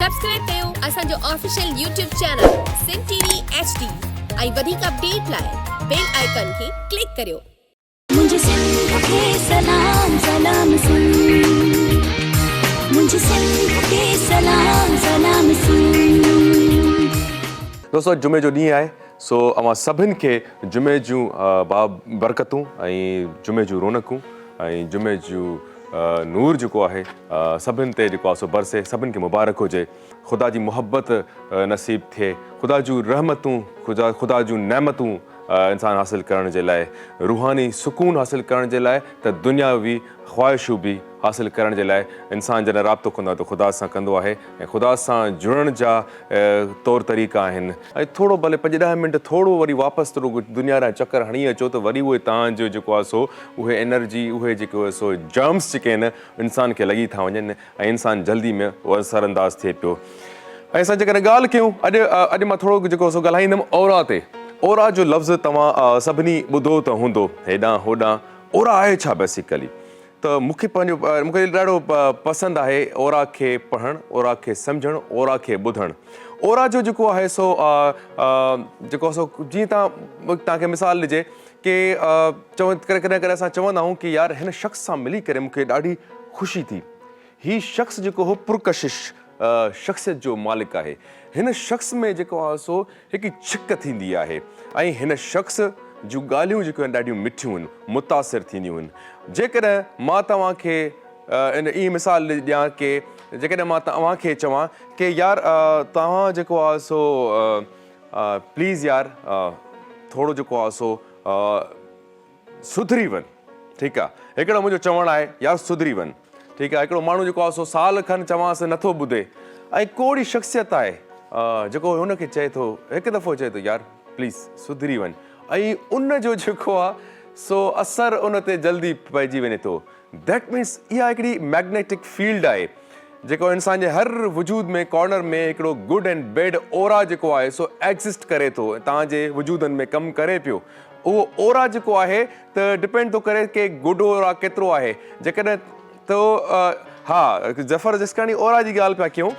Subscribe कयो असांजो official YouTube channel Sindh TV HD ऐं वधीक अपडेट लाइ बेल आइकन खे क्लिक करियो। मुझे सिंध के सलाम सलाम सिंध, मुझे सिंध के सलाम सलाम सिंध। दोस्तों जुमे जो ॾींहुं आहे सो अवां सभिनि खे जुमे जूं बरकतूं ऐं जुमे जूं रौनकूं ऐं जुमे जूं नूर जेको आहे सभिनि ते जेको आहे सो बरसे, सभिनि खे मुबारक हुजे। ख़ुदा जी मुहबत नसीब थिए, ख़ुदा जूं रहमतूं, ख़ुदा जूं नेमतूं इंसान हासिल करण जे लाइ, रूहानी सुकून हासिल करण जे लाइ त दुनियावी ख़्वाहिशूं बि हासिल करण जे लाइ इंसान जॾहिं राब्तो कंदो आहे त ख़ुदा सां कंदो आहे ऐं ख़ुदा सां जुड़ण जा तौर तरीक़ा आहिनि। ऐं थोरो भले 5-10 मिंट थोरो वरी वापसि थोरो दुनिया ॾांहुं चकर हणी अचो त वरी उहे तव्हांजो जेको आहे सो उहे एनर्जी, उहे जेको आहे सो जर्म्स जेके आहिनि इंसान खे लॻी था वञनि ऐं इंसानु जल्दी में उहो असरअंदाज़ थिए पियो। ऐं असां जेकॾहिं ॻाल्हि कयूं अॼु मां थोरो जेको सो ॻाल्हाईंदुमि औरा ते। औरा जो लफ़्ज़ तव्हां सभिनी ॿुधो त हूंदो हेॾां होॾां। औरा आहे छा बेसिकली? त मूंखे ॾाढो पसंदि आहे औरा खे पढ़णु, औरा खे सम्झणु, औरा खे ॿुधणु। औरा जो जेको आहे सो जेको सो जीअं तव्हांखे मिसाल ॾिजे की कॾहिं कॾहिं असां चवंदा आहियूं की यार हिन शख़्स सां मिली करे मूंखे ॾाढी ख़ुशी थी। हीउ शख़्स जेको हो पुरकशिश शख़्सियत जो मालिक आहे। हिन शख़्स में जेको आहे सो हिकु छिक थींदी आहे ऐं हिन शख़्स जूं ॻाल्हियूं जेके आहिनि ॾाढियूं मिठियूं आहिनि, मुतासिर थींदियूं आहिनि। जेकॾहिं मां तव्हांखे इहा मिसाल ॾियां की जेकॾहिं मां तव्हांखे चवां की यार तव्हां जेको आहे सो प्लीज़ यार थोरो जेको आहे सो सुधरी वञ, ठीकु आहे। हिकिड़ो मुंहिंजो चवणु आहे यार सुधरी वञ, ठीकु आहे। हिकिड़ो माण्हू जेको आहे सो साल खनि चवांसि नथो ॿुधे ऐं कोड़ी शख़्सियत आहे जेको हुनखे चए थो, हिकु दफ़ो चए थो यार प्लीज़ सुधरी वञ ऐं उन जो जेको आहे सो असरु उन ते जल्दी पइजी वञे थो। दैट मीन्स इहा हिकिड़ी मैग्नेटिक फील्ड आहे जेको इंसान जे हर वजूद में कॉर्नर में हिकिड़ो गुड एंड बैड औरा जेको आहे सो एग्ज़िस्ट करे थो, तव्हांजे वजूदनि में कमु करे पियो। उहो औरा जेको आहे त डिपेंड थो करे की गुड औरा केतिरो आहे। जेकॾहिं त हा ज़फ़र जिस्कानी औरा जी ॻाल्हि पिया कयूं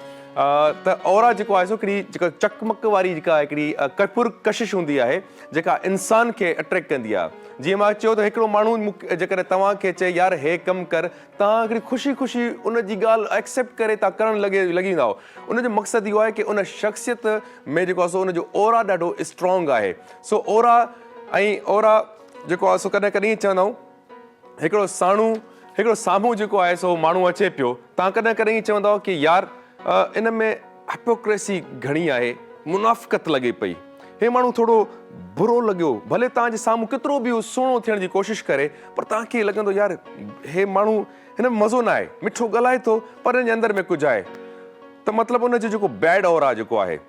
त औरा जेको आहे सो हिकिड़ी जेका चकमक वारी जेका हिकिड़ी पुरकशिश हूंदी आहे जेका इंसान खे अट्रैक्ट कंदी आहे। जीअं मां चयो त हिकिड़ो माण्हू जेकॾहिं तव्हांखे चए यार हे कमु कर, तव्हां हिकिड़ी ख़ुशी ख़ुशी उन जी ॻाल्हि एक्सेप्ट करे तव्हां करणु लॻींदा हो। उनजो मक़सदु इहो आहे की उन शख़्सियत में जेको आहे सो उनजो औरा ॾाढो स्ट्रॉन्ग आहे। सो औरा ऐं औरा जेको आहे सो कॾहिं कॾहिं चवंदा आहियूं हिकिड़ो साम्हूं जेको आहे सो माण्हू अचे पियो, तव्हां कॾहिं कॾहिं चवंदा की यार इन में हिपोक्रेसी घणी आहे, मुनाफ़िक़त लॻे पई, हे माण्हू थोरो बुरो लॻियो, भले तव्हांजे साम्हूं केतिरो बि सुहिणो थियण जी कोशिशि करे पर तव्हांखे लॻंदो यार हे माण्हू हिन में मज़ो न आहे, मिठो ॻाल्हाए थो पर हिन जे अंदरि में कुझु आहे। त मतिलबु उनजो जेको बैड औरा जेको आहे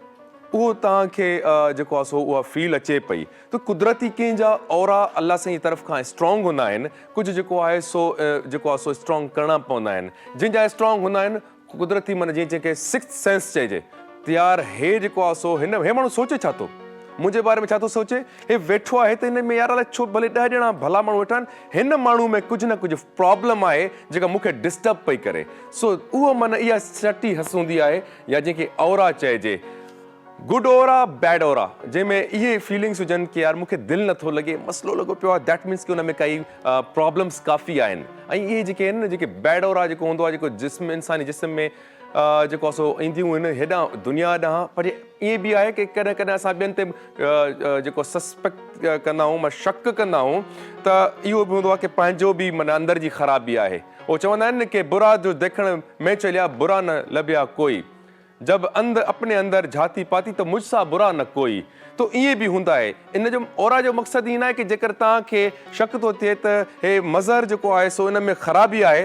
उहो तव्हांखे जेको आहे सो उहा फील अचे पई। त कुदरती कंहिंजा औरा अलाह साईं जी तरफ़ खां स्ट्रॉन्ग हूंदा आहिनि, कुझु जेको आहे सो जेको आहे सो स्ट्रॉन्ग करणा पवंदा आहिनि। जिन जा स्ट्रॉन्ग हूंदा आहिनि कुदरती माना जीअं जंहिंखे सिक्स्थ सेंस चइजे त यार हे जेको आहे सो हे माण्हू सोचे छा थो, मुंहिंजे बारे में छा थो सोचे, हे वेठो आहे त हिन में यार अलाए छो भले 10 ॼणा भला माण्हू वेठा आहिनि, हिन माण्हू में कुझु न कुझु प्रॉब्लम आहे जेका मूंखे डिस्टर्ब पई करे। सो उहो माना इहा सटी हस हूंदी आहे या जंहिंखे औरा चइजे, गुड औरा बैड औरा, जंहिंमें इहे फीलिंग्स हुजनि की यार मूंखे दिलि नथो लॻे, मसलो लॻो पियो आहे, दैट मीन्स की हुन में काई प्रॉब्लम्स काफ़ी आहिनि। ऐं इहे जेके आहिनि न जेके बैड औरा जेको हूंदो आहे, जेको जिस्म इंसानी जिस्म में जेको आहे सो ईंदियूं आहिनि हेॾां दुनिया ॾांहुं, पर ईअं बि आहे की कॾहिं कॾहिं असां ॿियनि ते जेको सस्पेक्ट कंदा आहियूं, मां शक कंदा आहियूं त इहो बि हूंदो आहे की पंहिंजो बि माना अंदरि जी ख़राबी आहे। उहो चवंदा आहिनि न की बुरा जो देखण में चलिया बुरा न लभिया कोई, जब अपने अंदर झाती पाती तो मुझसा बुरा न कोई। तो ईअं बि हूंदा आहे। इन जो औरा जो मक़सदु ईअं आहे की जेकर तव्हांखे शक थो थिए त हे मज़हर जेको आहे सो इन में ख़राबी आहे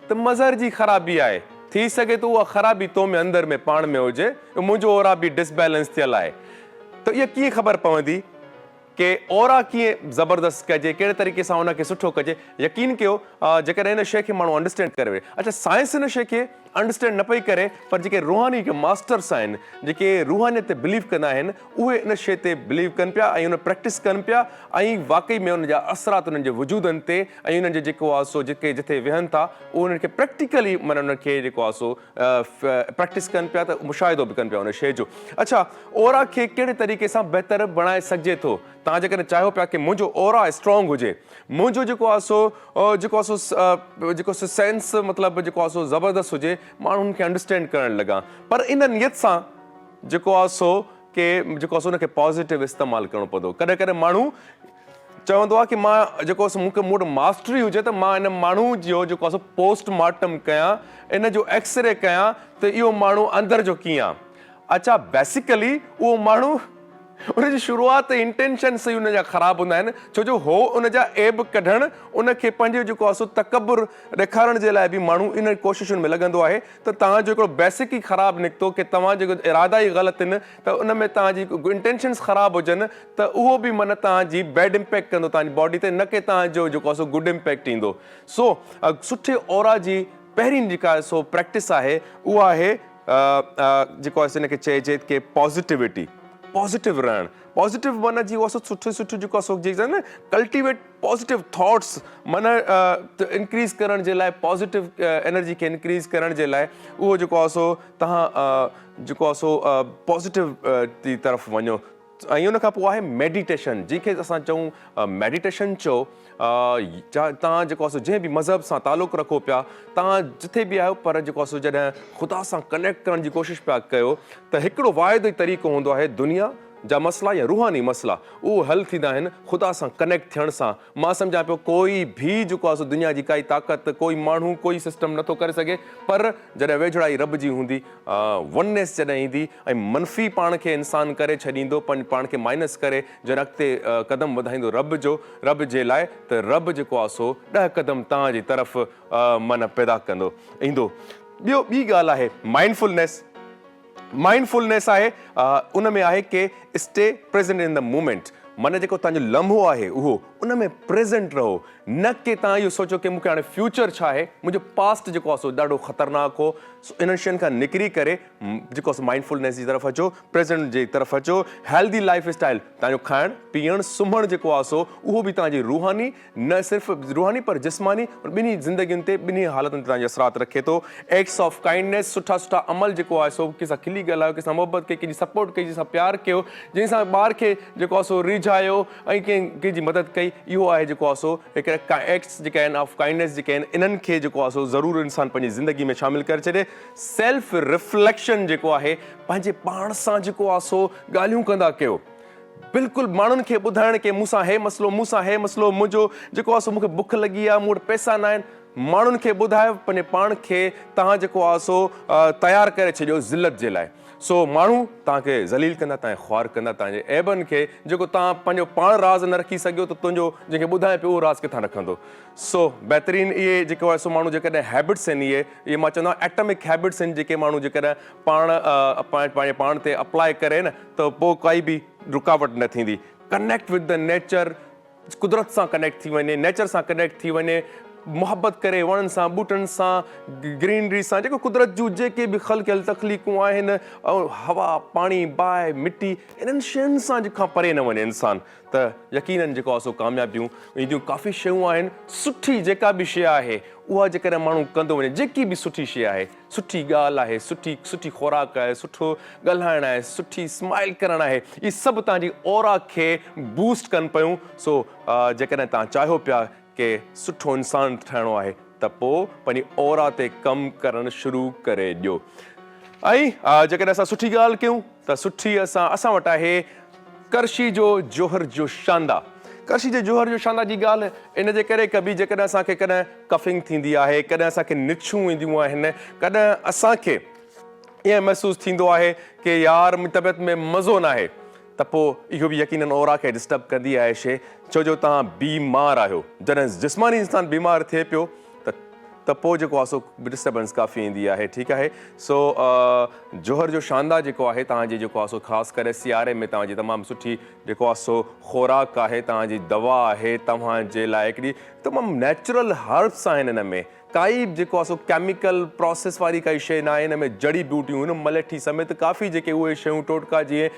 त मज़हर जी ख़राबी आहे, थी सघे थो उहा ख़राबी तो में अंदरि में पाण में हुजे, मुंहिंजो औरा बि डिसबैलेंस थियल आहे। त इहा कीअं ख़बर पवंदी कि औरा कीअं ज़बरदस्त कजे, कहिड़े तरीक़े सां उनखे सुठो कजे? यकीन कयो जेकॾहिं हिन शइ खे माण्हू अंडरस्टैंड करे। अच्छा, साइंस हिन शइ खे अंडरस्टैंड न पई करे पर जेके रूहानी के मास्टर्स आहिनि जेके रूहानियत ते बिलीव कंदा आहिनि उहे इन शइ ते बिलीव कनि पिया ऐं उन प्रैक्टिस कनि पिया ऐं वाक़ई में उन जा असरात उन्हनि जे वजूदनि ते ऐं उन्हनि जो जेको आहे सो जेके जिथे वेहनि था उहे उन्हनि खे प्रैक्टिकली माना उनखे जेको आहे सो प्रैक्टिस कनि पिया त मुशाहिदो बि कनि पिया उन शइ जो। अच्छा, ओरा खे कहिड़े तरीक़े सां बहितर बणाए सघिजे थो? तव्हां जेकॾहिं चाहियो पिया की मुंहिंजो ओरा स्ट्रॉन्ग हुजे, मुंहिंजो जेको आहे सो सेंस मतिलबु जेको आहे सो ज़बरदस्त हुजे, माण्हुनि खे अंडरस्टैंड करणु लॻा, पर इन नियत सां जेको आहे सो के जेको आहे सो उनखे पॉज़िटिव इस्तेमालु करिणो पवंदो। कॾहिं कॾहिं माण्हू चवंदो आहे की मां जेको आहे मूंखे मूं वटि मास्टरी हुजे त मां इन माण्हू जो जेको आहे सो पोस्टमार्टम कयां, इन जो एक्सरे कयां त इहो माण्हू अंदरि जो कीअं आहे। अच्छा, बेसिकली उहो माण्हू उनजी शुरूआत इंटेंशन सही उनजा ख़राबु हूंदा आहिनि, छो जो हो उनजा ऐब कढणु उनखे पंहिंजो जेको आहे सो तकबुर ॾेखारण जे लाइ बि माण्हू इन कोशिशुनि में लॻंदो आहे त तव्हांजो हिकिड़ो बेसिक ई ख़राबु निकितो की तव्हां जेको इरादा ई ग़लति आहिनि त उन में तव्हांजी इंटेंशन्स ख़राबु हुजनि त उहो बि माना तव्हांजी बैड इम्पैक्ट कंदो तव्हांजी बॉडी ते, न की तव्हांजो जेको आहे सो गुड इम्पैक्ट ईंदो। सो सुठे ओरा जी पहिरीं जेका सो प्रैक्टिस आहे उहा आहे जेको आहे हिनखे चइजे की पॉज़िटिविटी, पॉज़िटिव रहणु। पॉज़िटिव माना जी उहा सुठो सुठो जेको आहे सो न कल्टिवेट पॉज़िटिव थॉट्स माना इंक्रीज़ करण जे लाइ, पॉज़िटिव एनर्जी खे इंक्रीज़ करण जे लाइ उहो जेको आहे सो तव्हां जेको आहे सो पॉज़िटिव जी तरफ़ वञो। ऐं उन खां पोइ आहे मेडिटेशन, जंहिंखे असां चऊं मेडिटेशन चओ। तव्हां जेको आहे सो जंहिं बि मज़हब सां तालुक़ु रखो पिया, तव्हां जिथे बि आहियो, पर जेको आहे सो जॾहिं ख़ुदा सां कनेक्ट करण जी कोशिशि पिया कयो त हिकिड़ो वाहिदो ई तरीक़ो हूंदो आहे, दुनिया जा मसला या रूहानी मसला उहो हल थींदा आहिनि ख़ुदा सां कनेक्ट थियण सां। मां सम्झां पियो कोई बि जेको आहे सो दुनिया जी काई ताक़त, कोई माण्हू, कोई सिस्टम नथो करे सघे, पर जॾहिं वेझड़ाई रब जी हूंदी, वननेस जॾहिं ईंदी ऐं मनफ़ी पाण खे इंसानु करे छॾींदो, पाण खे माइनस करे जॾहिं अॻिते क़दम वधाईंदो रब जे लाइ, त रब जेको आहे सो 10 क़दम तव्हांजी तरफ़ माना पैदा कंदो ईंदो। ॿी ॻाल्हि आहे माइंडफुलनेस। माइंडफुलनेस आहे उन में आहे की stay present in the moment, माना जेको तव्हांजो लम्हो आहे उहो उन में प्रेज़ेंट रहो, न की तव्हां इहो सोचो की मूंखे हाणे फ्यूचर छा आहे, मुंहिंजो पास्ट जेको आहे सो ॾाढो ख़तरनाक हो। इन्हनि शयुनि खां निकिरी करे जेको आहे माइंडफुलनेस जी तरफ़ अचो, प्रेज़ेंट जी तरफ़ अचो। हेल्दी लाइफ स्टाइल, तव्हांजो खाइणु पीअणु सुम्हणु जेको आहे सो उहो बि तव्हांजी रूहानी, न सिर्फ़ु रूहानी पर जिस्मानी, ॿिन्ही ज़िंदगियुनि ते, ॿिन्ही हालतुनि ते तव्हांजे असरात रखे थो। एक्ट्स ऑफ काइंडनेस, सुठा सुठा अमल जेको आहे सो कंहिंसां खिली ॻाल्हायो, कंहिंसां मोहबत कई, कंहिंजी सपोर्ट कई, जंहिंसां प्यारु कयो, जंहिंसां ॿार खे जेको आहे सो रिझायो ऐं कंहिंजी मदद कई, इहो आहे जेको आहे सो हिकिड़ा एक्ट्स जेके आहिनि ऑफ काइंडनेस जेके आहिनि, इन्हनि खे जेको आहे सो ज़रूरु इंसानु पंहिंजी ज़िंदगी में शामिलु करे छॾे। सेल्फ रिफ्लेक्शन जेको आहे, पंहिंजे पाण सां जेको आहे सो ॻाल्हियूं कंदा कयो, बिल्कुलु माण्हुनि खे ॿुधाइण के मूंसां हे मसलो, मुंहिंजो जेको आहे सो मूंखे बुख लॻी आहे, मूं वटि पैसा न आहिनि, माण्हुनि खे ॿुधायो, पंहिंजे पाण खे तव्हां जेको आहे सो तयारु करे छॾियो ज़िलत जे लाइ। सो माण्हू तव्हांखे ज़लील कंदा, तव्हांखे ख्वार कंदा, तव्हांजे ऐबनि खे जेको तव्हां पंहिंजो पाण राज़ न रखी सघियो त तुंहिंजो जंहिंखे ॿुधाए पियो उहो राज़ किथां रखंदो। सो बहितरीनु इहे जेको आहे सो माण्हू जेकॾहिं हैबिट्स आहिनि, इहे मां चवंदो आहियां एटमिक हैबिट्स आहिनि, जेके माण्हू जेकॾहिं पंहिंजे पाण ते अप्लाई करे न त पोइ काई बि रुकावट न थींदी। कनेक्ट विद द नेचर, कुदरत सां कनेक्ट थी वञे, नेचर सां कनेक्ट थी वञे, मोहबत करे वणनि सां, ॿूटनि सां, ग्रीनरी सां, जेको कुदरत जूं जेके बि ख़लक़ियल तख़लीक़ूं आहिनि, ऐं हवा, पाणी, बाहि, मिटी, इन्हनि शयुनि सां जेका परे न वञे इंसानु, त यकीननि जेको आहे सो कामयाबियूं ईंदियूं। काफ़ी शयूं आहिनि, सुठी जेका बि शइ आहे उहा जेकॾहिं माण्हू कंदो वञे, जेकी बि सुठी शइ आहे, सुठी ॻाल्हि आहे, सुठी खुराक आहे, सुठो ॻाल्हाइणु आहे, सुठी स्माइल करणु आहे, इहे सभु तव्हांजी ओरा खे बूस्ट कनि पियूं। सो जेकॾहिं तव्हां चाहियो पिया के सुठो इंसानु ठहिणो आहे त पोइ पंहिंजी ओरा ते कमु करणु शुरू करे ॾियो। ऐं जेकॾहिं असां सुठी ॻाल्हि कयूं त सुठी असां वटि आहे करशी जो जोहर जो शांदा। करशी जे जोहर जो शांदा जी ॻाल्हि इन जे करे कबी, जेकॾहिं असांखे कॾहिं कफिंग थींदी आहे, कॾहिं असांखे निछूं ईंदियूं आहिनि, कॾहिं असांखे ईअं महसूसु थींदो आहे की यार मुंहिंजी तबियत में मज़ो न आहे, त पोइ इहो बि यकीननि ओरा खे डिस्टर्ब कंदी आहे शइ, छो जो तव्हां बीमार आहियो। जॾहिं जिस्मानी इंसानु बीमार थिए पियो त पोइ जेको आहे सो डिस्टर्बेंस काफ़ी ईंदी आहे, ठीकु आहे। सो जोहर जो शांदा जेको आहे तव्हांजी जेको आहे सो ख़ासि करे सियारे में तव्हांजी तमामु सुठी जेको आहे सो खुराक आहे, तव्हांजी दवा आहे, तव्हांजे लाइ हिकिड़ी तमामु नेचुरल हर्ब्स आहिनि हिन में, काई जेको आहे सो केमिकल प्रोसेस वारी काई शइ न आहे हिन में जड़ी बूटियूं हिन मलेठी समेत काफ़ी जेके उहे शयूं टोटका जीअं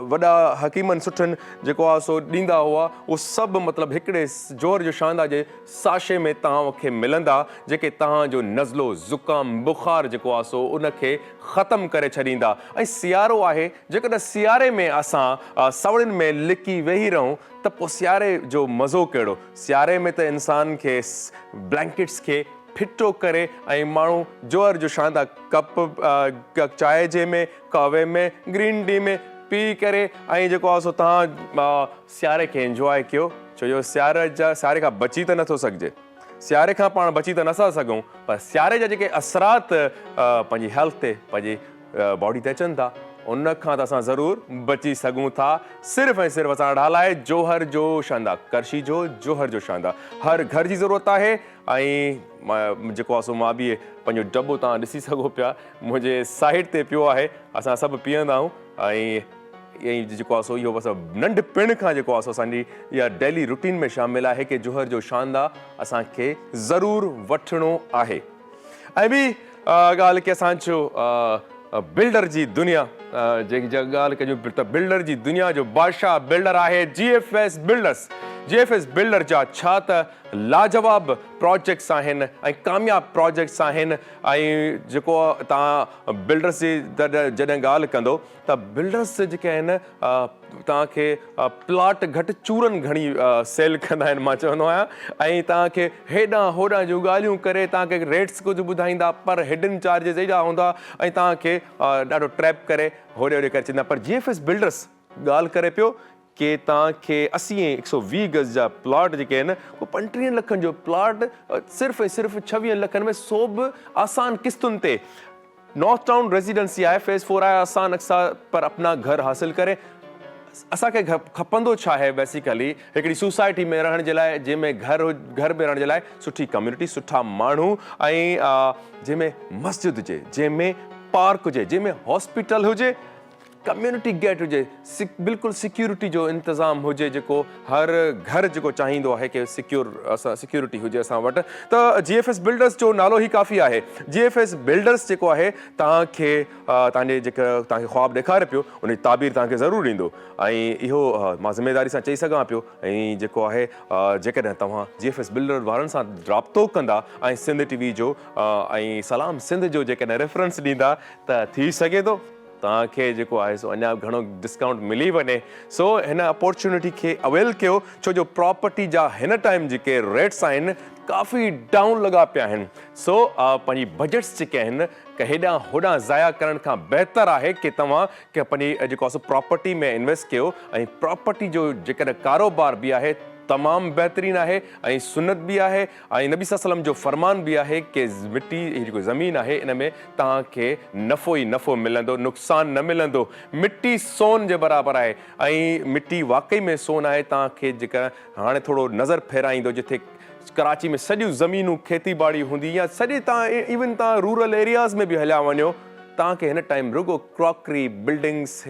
वॾा हकीमनि सुठनि जेको आहे सो ॾींदा हुआ उहो सभु मतिलबु हिकिड़े जोहर जो शांदा जे साशे में तव्हांखे मिलंदा जेके तव्हांजो नज़लो ज़ुकाम बुख़ार जेको आहे सो उनखे ख़तमु करे छॾींदा। ऐं सियारो आहे, जेकॾहिं सियारे में असां सवड़ियुनि में लिकी वेही रहूं त पोइ सियारे जो मज़ो कहिड़ो। सियारे में त इंसान खे ब्लैंकेट्स खे फिटो करे ऐं माण्हू जोहर जो शानदार कप चांहि जे में कहवे में ग्रीन टी में पी करे ऐं जेको आहे सो तव्हां सियारे खे इंजॉय कयो। छो जो सियारे खां बची त नथो सघिजे, सियारे खां पाण बची त नथा सघूं, पर सियारे जा जेके असरात पंहिंजी हेल्थ ते पंहिंजी बॉडी ते अचनि था उन खां त असां ज़रूरु बची सघूं था। सिर्फ़ु ऐं सिर्फ़ु असां ढालाए जोहर जो शानदार करशी जो जोहर जो शानदार हर घर जी ज़रूरत आहे। ऐं जेको आहे सो मां बि पंहिंजो दॿो तव्हां ॾिसी सघो पिया मुंहिंजे साइड ते पियो आहे, असां सभु पीअंदा आहियूं। ऐं जेको आहे सो इहो बसि नंढपिण खां जेको आहे सो असांजी इहा डेली रूटीन में शामिलु आहे कि जोहर जो शानदार असांखे ज़रूरु वठिणो आहे। ऐं ॿी ॻाल्हि की असांजो बिल्डर जी दुनिया जेकी ॻाल्हि कयूं त बिल्डर जी दुनिया जो बादशाह बिल्डर आहे GFS बिल्डर्स। GFS बिल्डर जा छा त लाजवाब प्रोजेक्ट्स आहिनि ऐं कामयाबु प्रोजेक्ट्स आहिनि। ऐं जेको तव्हां बिल्डर्स जी जॾहिं ॻाल्हि कंदो त बिल्डर्स जेके आहिनि तव्हांखे प्लॉट घटि चूरनि घणी सेल कंदा आहिनि मां चवंदो आहियां। ऐं तव्हांखे हेॾां होॾां जूं ॻाल्हियूं करे तव्हांखे रेट्स कुझु ॿुधाईंदा पर हिडन चार्जिस एॾा हूंदा ऐं तव्हांखे ॾाढो ट्रैप करे होॾे होॾे करे चवंदा। पर GFS बिल्डर्स ॻाल्हि करे पियो कि तव्हांखे 80-120 गज़ जा प्लॉट जेके आहिनि उहे 35 लखनि जो प्लॉट सिर्फ़ु ऐं सिर्फ़ु 26 लखनि में सो बि आसान किस्तुनि ते नॉर्थ टाउन रेजिडेंसी आहे, फेज़ 4 आहे, आसान अक्सा पर अपना घर हासिल करे। असांखे खपंदो छा आहे बेसिकली हिकिड़ी सोसाइटी में रहण जे लाइ जंहिंमें घर में रहण जे लाइ सुठी कम्यूनिटी सुठा माण्हू ऐं जंहिंमें मस्जिद हुजे, जंहिंमें पार्क हुजे, जंहिंमें हॉस्पिटल हुजे, कम्यूनिटी गेट हुजे, बिल्कुलु सिक्योरिटी जो इंतज़ाम हुजे जेको हर घर जेको चाहींदो आहे कि सिक्योरिटी हुजे असां वटि। त GFS बिल्डर्स जो नालो ई काफ़ी आहे। GFS बिल्डर्स जेको आहे तव्हांखे तव्हांजे जेका तव्हांखे ख़्वाबु ॾेखारे पियो उन जी ताबीर तव्हांखे ज़रूरु ॾींदो। ऐं इहो मां ज़िमेदारी सां चई सघां पियो। ऐं जेको आहे जेकॾहिं तव्हां GFS बिल्डर वारनि सां राब्तो कंदा ऐं सिंध TV जो ऐं सलाम सिंध जो जेकॾहिं रेफरेंस ॾींदा त थी सघे थो तव्हांखे जेको आहे सो अञा घणो डिस्काउंट मिली वञे। सो हिन अपॉर्चुनिटी खे अवेल कयो छो जो प्रॉपर्टी जा हिन टाइम जेके रेट्स आहिनि काफ़ी डाउन लॻा पिया आहिनि। सो पंहिंजी बजट्स जेके आहिनि हेॾां होॾां ज़ाया करण खां बहितर आहे कि तव्हां पंहिंजी जेको आहे सो प्रॉपर्टी में इन्वेस्ट कयो। ऐं प्रॉपर्टी जो जेकॾहिं कारोबार बि आहे तमामु बहितरीनु आहे ऐं सुनत बि आहे। ऐं नबी सल्लल्लाहु जो फरमान बि आहे कि मिट्टी जेको ज़मीन आहे इन में तव्हांखे नफ़ो ई नफ़ो मिलंदो, नुक़सानु न मिलंदो। मिट्टी सोन जे बराबरि आहे ऐं मिट्टी वाक़ई में सोन आहे। तव्हांखे जेका हाणे थोरो नज़र फेराईंदो जिथे कराची में सॼियूं ज़मीनूं खेती ॿाड़ी हूंदी या सॼे तव्हां इवन तव्हां रूरल एरियाज़ में बि हलिया वञो तव्हांखे हिन टाइम रुगो क्रॉकरी बिल्डिंग्स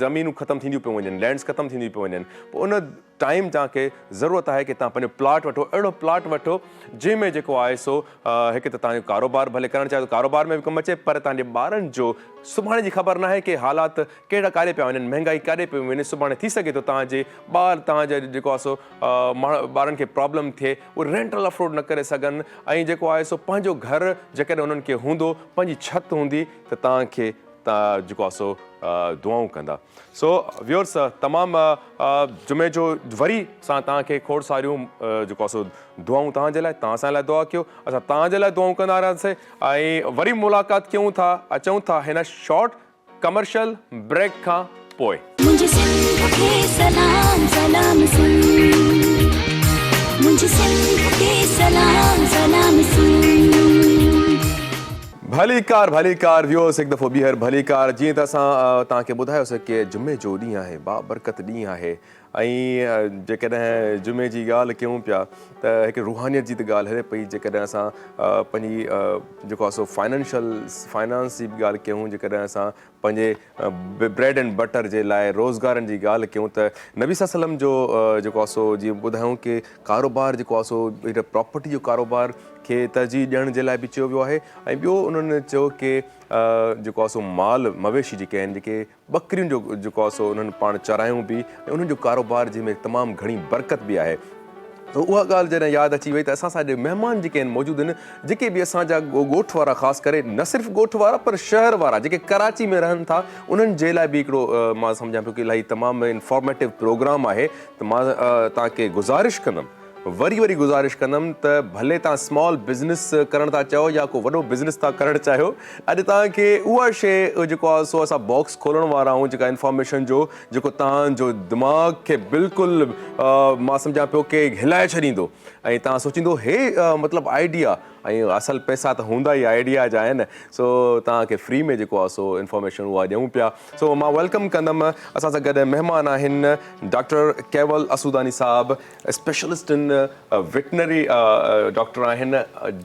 ज़मीनूं ख़तमु थींदियूं पियूं वञनि, लैंड्स ख़तमु थींदियूं पियूं वञनि। पोइ उन टाइम तव्हांखे ज़रूरत आहे कि तव्हां पंहिंजो प्लॉट वठो, अहिड़ो प्लॉट वठो जंहिंमें जेको आहे सो हिकु त तव्हांजो कारोबार भले करणु चाहियो कारोबार में बि कमु अचे पर तव्हांजे ॿारनि जो सुभाणे जी ख़बर न आहे कि हालात कहिड़ा काॾे पिया वञनि, महांगाई काॾे पई वञे। सुभाणे थी सघे थो तव्हांजे तव्हांजा जेको आहे सो ॿारनि खे प्रॉब्लम थिए उहे रेंटल अफोर्ड न करे सघनि ऐं जेको आहे सो पंहिंजो घर जेकॾहिं उन्हनि खे हूंदो, पंहिंजी छित हूंदी त तव्हांखे जेको आहे सो दुआऊं कंदा। सो व्यूअर्स तमामु जुमे जो वरी सां तव्हांखे खोड़ सारियूं जेको आहे सो दुआऊं तव्हांजे लाइ, तव्हां असां लाइ दुआ कयो, असां तव्हांजे लाइ दुआऊं कंदा रहियासीं। ऐं वरी मुलाक़ात कयूं था अचूं था हिन शॉर्ट कमर्शियल ब्रेक खां पोइ। मुझे सिंध के सलाम सलाम सुन, मुझे सिंध के सलाम सलाम सुन। भलीकार व्यूअर्स हिकु दफ़ो ॿीहर भलीकार। जीअं त असां तव्हांखे ॿुधायोसीं कि जुमे जो ॾींहुं आहे, बाबरकत ॾींहुं आहे। ऐं जेकॾहिं जुमे जी ॻाल्हि कयूं पिया त हिकु रूहानियत जी त ॻाल्हि हले पई। जेकॾहिं असां पंहिंजी जेको आहे सो फाइनेंस जी बि ॻाल्हि कयूं, जेकॾहिं असां पंहिंजे ब्रेड एंड बटर जे लाइ रोज़गारनि जी ॻाल्हि कयूं त नबी सल्लल्लाहु जो जेको आहे सो जीअं ॿुधायूं कि कारोबार जेको आहे सो प्रॉपर्टी जो कारोबार खे तरजीह ॾियण जे लाइ बि चयो वियो आहे ऐं ॿियो उन्हनि चयो कि जेको आहे सो माल मवेशी जेके आहिनि जेके ॿकरियुनि जो जेको आहे सो उन्हनि पाण चरायूं बि ऐं उन्हनि जो कारोबार जंहिंमें तमामु घणी बरकत बि आहे। त उहा ॻाल्हि जॾहिं यादि अची वई त असां सां महिमान जेके आहिनि मौजूदु आहिनि जेके बि असांजा ॻोठ वारा ख़ासि करे न सिर्फ़ु ॻोठ वारा पर शहर वारा जेके कराची में रहनि था उन्हनि जे लाइ बि हिकिड़ो मां सम्झां पियो कि इलाही तमामु इंफॉर्मेटिव प्रोग्राम आहे। त मां तव्हांखे गुज़ारिश कंदुमि वरी गुज़ारिश कंदुमि त भले तव्हां स्मॉल बिज़नेस करणु था चाहियो या को वॾो बिज़नेस था करणु चाहियो, अॼु तव्हांखे उहा शइ जेको आहे सो असां बॉक्स खोलण वारा आहियूं जेका इंफॉर्मेशन जो जेको तव्हांजो दिमाग़ खे बिल्कुलु मां सम्झां पियो कि हिलाए छॾींदो ऐं तव्हां सोचींदो हे मतिलबु आइडिया ऐं असल पैसा त हूंदा ई आइडिया जा आहिनि। सो तव्हांखे फ्री में जेको आहे सो इंफॉर्मेशन उहा ॾियूं पिया। सो मां वेलकम कंदुमि असां सां गॾु महिमान आहिनि डॉक्टर केवल असुदानी साहब, स्पेशलिस्ट इन वेटनरी डॉक्टर आहिनि,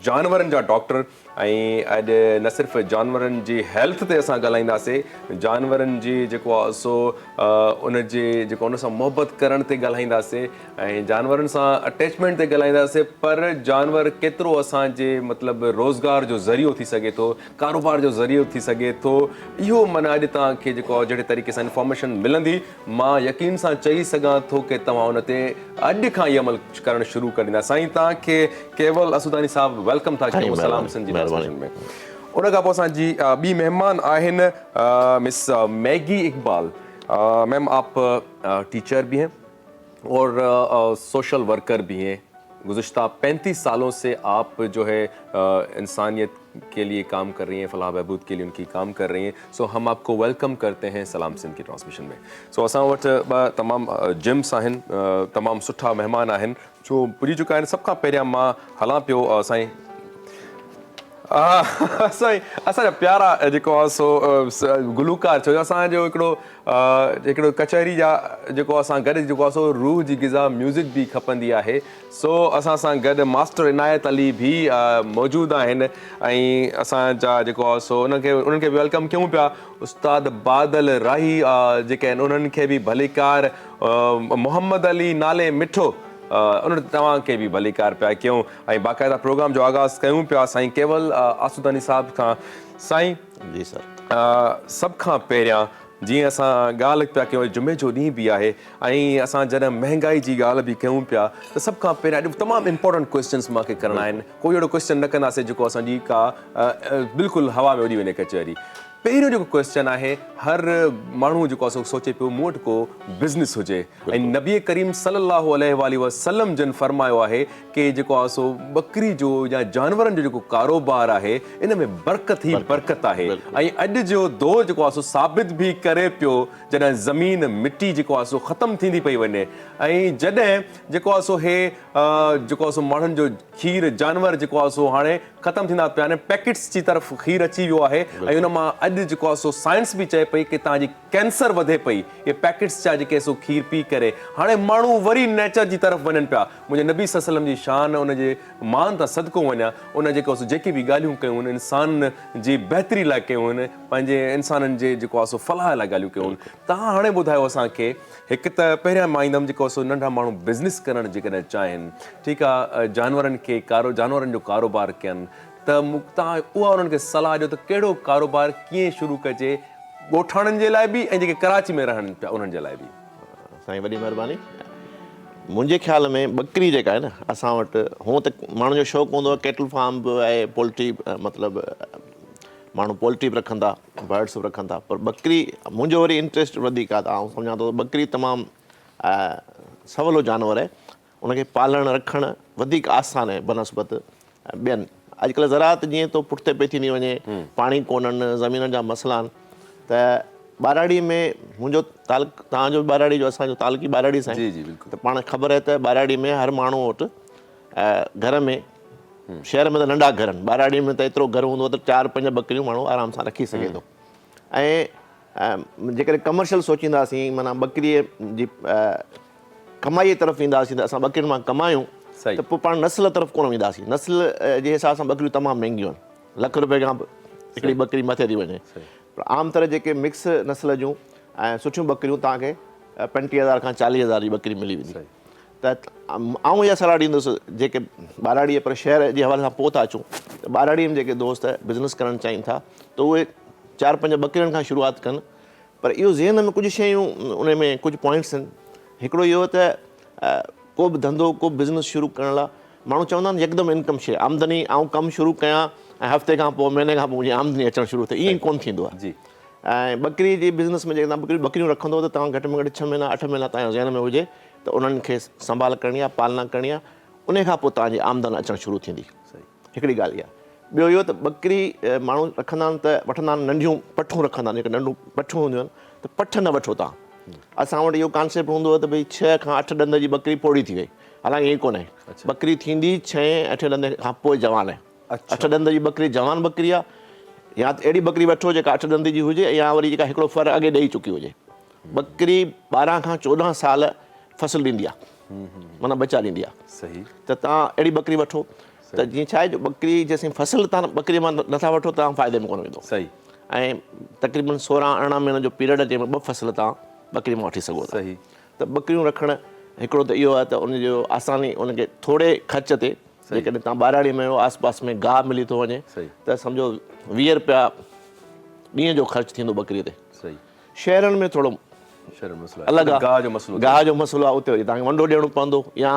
जानवरनि जा डॉक्टर। ऐं अॼु न सिर्फ़ु जानवरनि जी हेल्थ ते असां ॻाल्हाईंदासीं, जानवरनि जी जेको आहे सो उनजे जेको उन सां मुहबत करण ते ॻाल्हाईंदासीं ऐं जानवरनि सां अटैचमेंट ते ॻाल्हाईंदासीं। पर जानवर केतिरो असांजे मतिलबु रोज़गार जो ज़रियो थी सघे थो, कारोबार जो ज़रियो थी सघे थो, इहो माना अॼु तव्हांखे जेको आहे जहिड़े तरीक़े सां इंफॉर्मेशन मिलंदी मां यकीन सां चई सघां थो कि तव्हां उन ते अॼु खां ई अमल करणु शुरू करे ॾींदा। साईं तव्हांखे केवल असुदानी साहब वेलकम था कयूं सलाम सिंध जी ट्रांसलेशन में। उन खां पोइ असांजी ॿी महिमान आहिनि मिस मैगी इकबाल। मैम आप टीचर भी हैं और सोशल वर्कर भी हैं। गुज़िश्ता 35 सालों से आप जो है इंसानियत के लिए काम कर रही हैं, फलाह बहबूद के लिए उनकी काम कर रही हैं। सो हम आपको वेलकम करते हैं सलाम सिंध की ट्रांसमिशन में। सो असां वटि तमामु जिम्स आहिनि, तमामु सुठा महिमान आहिनि जो पुॼी चुका आहिनि। सभ खां पहिरियां मां हलां पियो साईं असांजा प्यारा जेको आहे सो गुलूकार छो जो असांजो हिकिड़ो कचहरी जा जेको असां गॾु जेको आहे सो रूह जी ग़िज़ा म्यूज़िक बि खपंदी आहे। सो असां सां गॾु मास्टर इनायत अली बि मौजूदु आहिनि ऐं असांजा जेको आहे सो उन्हनि खे बि वेलकम कयूं पिया। उस्ताद बादल राही जेके आहिनि उन्हनि खे बि भलीकार, मोहम्मद अली नाले मिठो उन्हनि तव्हांखे बि भलीकार पिया कयूं ऐं बाक़ाइदा प्रोग्राम जो आगाज़ कयूं पिया साईं केवल आसुदानी साहब खां। साईं जी सर, सभ खां पहिरियां जीअं असां ॻाल्हि पिया कयूं जुमे जो ॾींहुं बि आहे ऐं असां जॾहिं महांगाई जी ॻाल्हि बि कयूं पिया त सभ खां पहिरियां अॼु तमामु इंपॉर्टेंट क्वेश्चन्स मूंखे करणा आहिनि। कोई अहिड़ो क्वेश्चन न कंदासीं जेको असांजी का बिल्कुलु हवा में उॾी वञे कचहरी। पहिरियों जेको क्वेश्चन आहे, हर माण्हू जेको आहे सोचे पियो मूं वटि को बिज़नेस हुजे ऐं नबी करीम सल्लल्लाहु अलैहि वसल्लम जन फरमायो आहे कि जेको आहे सो ॿकरी जो या जानवरनि जो जेको कारोबार आहे इन में बरकत ई बरकत आहे। ऐं अॼु जो दौर जेको आहे सो साबित बि करे पियो जॾहिं ज़मीन मिटी जेको आहे सो ख़तमु थींदी पई वञे ऐं जॾहिं जेको आहे सो हे जेको आहे सो माण्हुनि जो खीर जानवर जेको आहे सो हाणे ख़तमु थींदा पिया आहिनि, पैकेट्स जी तरफ़ खीर अची वियो आहे ऐं उन मां अॼु जेको आहे सो साइंस बि चए पई कि तव्हांजी कैंसर वधे पई इहे पैकेट्स जा जेके सो खीर पी करे। हाणे माण्हू वरी नेचर जी तरफ़ वञनि पिया। मुंहिंजे नबी सल्लल्लाहु अलैहि वसल्लम जी शान उनजे मान तां सदको वञा, उन जेको जेके बि ॻाल्हियूं कयूं आहिनि इंसान जी बहितरी लाइ कयूं आहिनि, पंहिंजे इंसाननि जे जेको आहे सो फलाह लाइ ॻाल्हियूं कयूं आहिनि। तव्हां हाणे ॿुधायो असांखे, हिकु त पहिरियां मां ईंदुमि जेको सो नंढा माण्हू बिज़नेस करणु जेकॾहिं चाहिनि, ठीकु आहे, जानवरनि जो कारोबार कनि त तव्हां उहा उन्हनि खे सलाह ॾियो त कहिड़ो कारोबार कीअं शुरू कजे ॻोठाणनि जे लाइ बि ऐं जेके कराची में रहनि पिया उन्हनि जे लाइ बि। साईं वॾी महिरबानी। मुंहिंजे ख़्याल में ॿकरी जेका आहे न असां वटि हूअं त माण्हू जो शौक़ु हूंदो आहे, कैटल फार्म बि आहे, पोल्ट्री मतिलबु माण्हू पोल्ट्री बि रखनि था, बर्ड्स बि रखनि था, पर ॿकरी मुंहिंजो वरी इंट्रस्ट वधीक आहे। त आउं सम्झां थो ॿकरी तमामु सवलो जानवर आहे, उनखे पालणु रखणु वधीक आसान आहे बनस्बत ॿियनि। अॼुकल्ह ज़राअत जीअं तो पुठिते पई थींदी वञे, पाणी कोन्हनि, ज़मीन जा मसइला आहिनि, त बाराड़ी में मुंहिंजो तव्हांजो बाराड़ी जो असांजो तालुकी बाराड़ी सां त पाण ख़बर आहे त बाराड़ी में हर माण्हू वटि घर में, शहर में त नंढा घर आहिनि, बाराड़ी में त एतिरो घर हूंदो त 4-5 ॿकरियूं माण्हू आराम सां रखी सघे थो। ऐं जेकॾहिं कमर्शियल सोचींदासीं, माना ॿकरीअ जी कमाईअ तरफ़ ईंदासीं त असां ॿकरियुनि मां कमायूं त पोइ पाण नस्ल तरफ़ कोन वेंदासीं। नस्ल जे हिसाब सां ॿकरियूं तमामु महांगियूं आहिनि, लख रुपए खां बि हिकिड़ी ॿकरी मथे थी वञे। पर आम तरह जेके मिक्स नस्ल जूं ऐं सुठियूं ॿकरियूं तव्हांखे 35,000 खां 40,000 जी ॿकरी मिली वेंदी। त आउं इहा सलाह ॾींदुसि जेके ॿाराड़ीअ पर शहर जे हवाले सां पोइ था अचूं त ॿाराड़ीअ में जेके दोस्त बिज़नेस करणु चाहिनि था त उहे 4-5 ॿकरियुनि खां शुरूआति कनि पर इहो ज़हन में कुझु शयूं उन में कुझु पॉइंट्स आहिनि हिकिड़ो इहो त को बि धंधो को बि बिज़नेस शुरू करण लाइ माण्हू चवंदा आहिनि यकदमि इनकम शइ आमदनी कमु शुरू कयां ऐं हफ़्ते खां पोइ महीने खां पोइ मुंहिंजी आमदनी अचणु शुरू थिए ईअं कोन्ह थींदो आहे जी ऐं ॿकरी जे बिज़नेस में जेके तव्हां ॿकरियूं रखंदो त तव्हां घटि में घटि 6 महीना 8 महीना तव्हांजे ज़हन में हुजे त उन्हनि खे संभाल करणी आहे पालना करणी आहे उन खां पोइ तव्हांजी आमदन अचणु शुरू थींदी हिकिड़ी ॻाल्हि इहा ॿियो इहो त ॿकरी माण्हू रखंदा आहिनि त वठंदा आहिनि नंढियूं पठूं रखंदा आहिनि जेके नंढियूं पठूं हूंदियूं आहिनि त पठ न वठो तव्हां असां वटि इहो कॉन्सेप्ट हूंदो आहे त भई 6 खां 8 ॾंद जी ॿकरी पोड़ी थी वई हालांकि ईअं कोन्हे ॿकरी थींदी 6-8 ॾंद खां पोइ जवान आहे 8 ॾंद जी ॿकरी जवान ॿकरी आहे या त अहिड़ी ॿकरी वठो जेका 8 ॾंद जी हुजे या वरी जेका हिकिड़ो फर अॻे ॾेई चुकी हुजे ॿकरी 12 खां 14 साल फसल ॾींदी आहे माना बचा ॾींदी आहे सही त तव्हां अहिड़ी ॿकरी वठो त जीअं छा आहे जो ॿकरी जेसिताईं फसल तव्हां ॿकरीअ मां नथा वठो तव्हां फ़ाइदे में कोन वेंदो सही ऐं तक़रीबन 16-18 महीननि जो पीरियड जंहिंमें 2 फसल तव्हां ॿकरी मां वठी सघो था सही त ॿकरियूं रखणु हिकिड़ो त इहो आहे त उनजो आसानी उनखे थोरे ख़र्च ते जेकॾहिं तव्हां ॿाराड़ीअ में आहियो आसपास में गाह मिली थो वञे सही त सम्झो 20 रुपया ॾींहं जो ख़र्चु थींदो ॿकरीअ ते सही शहरनि में थोरो शर्म मसलो अलॻि आहे गाह जो मसलो गाह जो मसलो आहे उते वरी तव्हांखे वंडो ॾियणो पवंदो या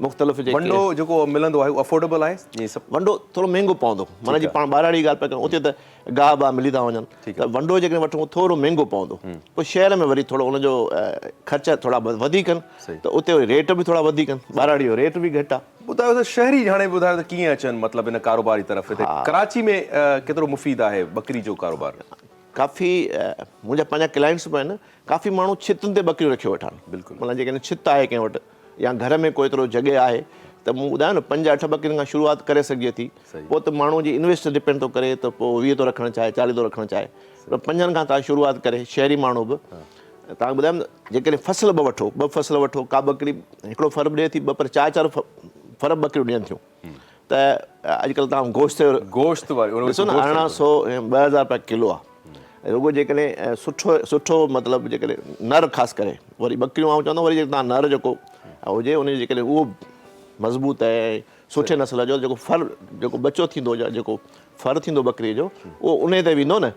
मुख़्तलिफ़ जेके वंडो जेको मिलंदो आहे उहो अफोर्डेबल आहे जीअं सभु वंडो थोरो महांगो पवंदो माना जी पाण ॿाराड़ी ॻाल्हि पिया कयूं उते त गाह बाह मिली था वञनि त वंडो जेकॾहिं वठूं थोरो महांगो पवंदो पोइ शहर में वरी थोरो उनजो ख़र्च थोरा वधीक आहिनि त उते वरी रेट बि थोरा वधीक आहिनि ॿाराड़ी जो रेट बि घटि आहे ॿुधायो त शहरी हाणे ॿुधायो त कीअं अचनि मतिलबु इन कारोबार जी तरफ़ हिते कराची में केतिरो मुफ़ीद आहे ॿकरी जो कारोबार काफ़ी मुंहिंजा पंहिंजा क्लाइंट्स बि आहिनि काफ़ी माण्हू छितुनि ते ॿकरियूं रखियो वेठा आहिनि बिल्कुलु माना जेकॾहिं छित आहे कंहिं वटि या घर में कोई एतिरो जॻह आहे त मूं ॿुधायो न 5-8 ॿकरियुनि खां शुरूआति करे सघे थी पोइ त माण्हू जी इन्वेस्ट डिपेंड थो करे त पोइ 20 थो रखणु चाहे 40 थो रखणु चाहे पर 5 खां तव्हां शुरूआति करे शहरी माण्हू बि तव्हां ॿुधायो न जेकॾहिं फसल 2 वठो 2 फसल वठो का ॿकरी हिकिड़ो फर ॾिए थी 2 पर 4 फर ॿकरियूं ॾियनि थियूं त अॼुकल्ह तव्हां गोश्त वारी ॾिसो न 1800 2000 रुपया किलो आहे रुॻो जेकॾहिं सुठो मतिलबु जेकॾहिं नर ख़ासि करे वरी ॿकरियूं आउं चवंदो वरी तव्हां नर जेको हुजे उनजी जेकॾहिं उहो मज़बूत आहे सुठे नस्ल जो जेको फर जेको बचो थींदो जेको फर थींदो ॿकरीअ जो उहो उन ते वेंदो न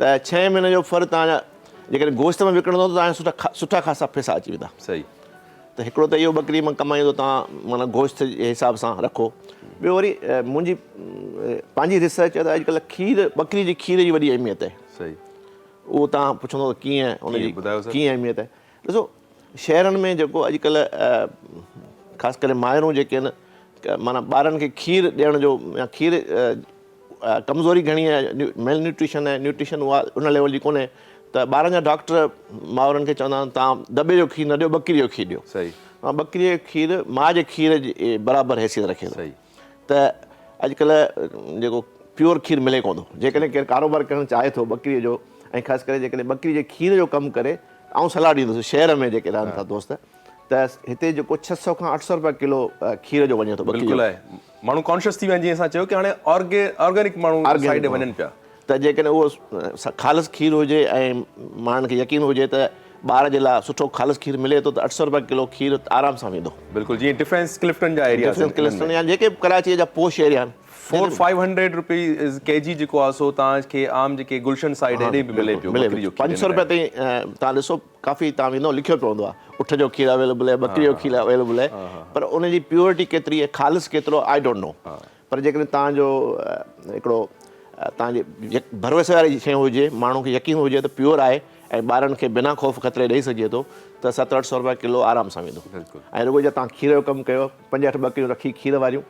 त 6 महीने जो फर तव्हांजा जेकॾहिं गोश्त में विकिणंदो त तव्हांजा सुठा ख़ासा पैसा अची वेंदा सही त हिकिड़ो त इहो ॿकरी मां कमाईंदो तव्हां माना गोश्त जे हिसाब सां रखो ॿियो वरी मुंहिंजी पंहिंजी रिसर्च आहे त अॼुकल्ह ॿकरी जी खीर जी वॾी अहमियत आहे सही उहो तव्हां पुछंदो त कीअं उनजी ॿुधायो सर कीअं अहमियत आहे ॾिसो शहरनि में जेको अॼुकल्ह ख़ासि करे माइरूं जेके आहिनि माना ॿारनि खे खीर ॾियण जो या खीर कमज़ोरी घणी आहे मेल न्यूट्रिशन आहे न्यूट्रिशन उहा उन लेवल जी कोन्हे त ॿारनि जा डॉक्टर माउरनि खे चवंदा आहिनि तव्हां दॿे जो खीर न ॾियो ॿकरीअ जो खीर ॾियो सही ॿकरीअ जो खीर माउ जे खीर जी बराबरि हैसियत रखे सही त अॼुकल्ह जेको प्योर खीर मिले कोन थो जेकॾहिं केरु कारोबार करणु चाहे थो ॿकरीअ जो ऐं ख़ासि करे जेकॾहिं ॿकरी जे खीर जो कमु करे ऐं सलाह ॾींदुसि शहर में जेके रहनि था दोस्त त हिते जेको 600 खां 800 रुपया किलो खीर जो वञे थो बिल्कुलु आहे माण्हू कॉन्शियस थी विया आहिनि जीअं असां चयो की हाणे ऑर्गेनिक माण्हू साइड वञनि पिया त जेकॾहिं उहो ख़ालिस खीर हुजे ऐं माण्हुनि खे यकीन हुजे त ॿार जे लाइ सुठो ख़ालिस खीर मिले थो त 800 रुपया किलो खीर आराम सां वेंदो बिल्कुलु जीअं डिफेंस क्लिफ्टन जा एरिया क्लिफ्टन या जेके कराचीअ जा पोश एरिया आहिनि 400-500 रुपीज़ केजी जेको आहे सो तव्हांखे आम जेके गुलशन साइड हेॾे बि मिले पियो मिले 500 रुपया ताईं तव्हां ॾिसो काफ़ी तव्हां वेंदो लिखियो पवंदो आहे उठ जो खीर अवेलेबल आहे ॿकरी जो खीर अवेलेबल आहे पर उनजी प्योरिटी केतिरी आहे ख़ालिस केतिरो आई डोंट नो पर जेकॾहिं तव्हांजो हिकिड़ो तव्हांजे भरोसे वारी शइ हुजे माण्हू खे यकीन हुजे त प्योर आहे ऐं ॿारनि खे बिना ख़ौफ़ ख़तरे ॾेई सघे थो त 700-800 रुपया किलो आराम सां वेंदो ऐं रुॻो जा तव्हां खीर जो कमु कयो 5-8 ॿकरियूं रखी खीर वारियूं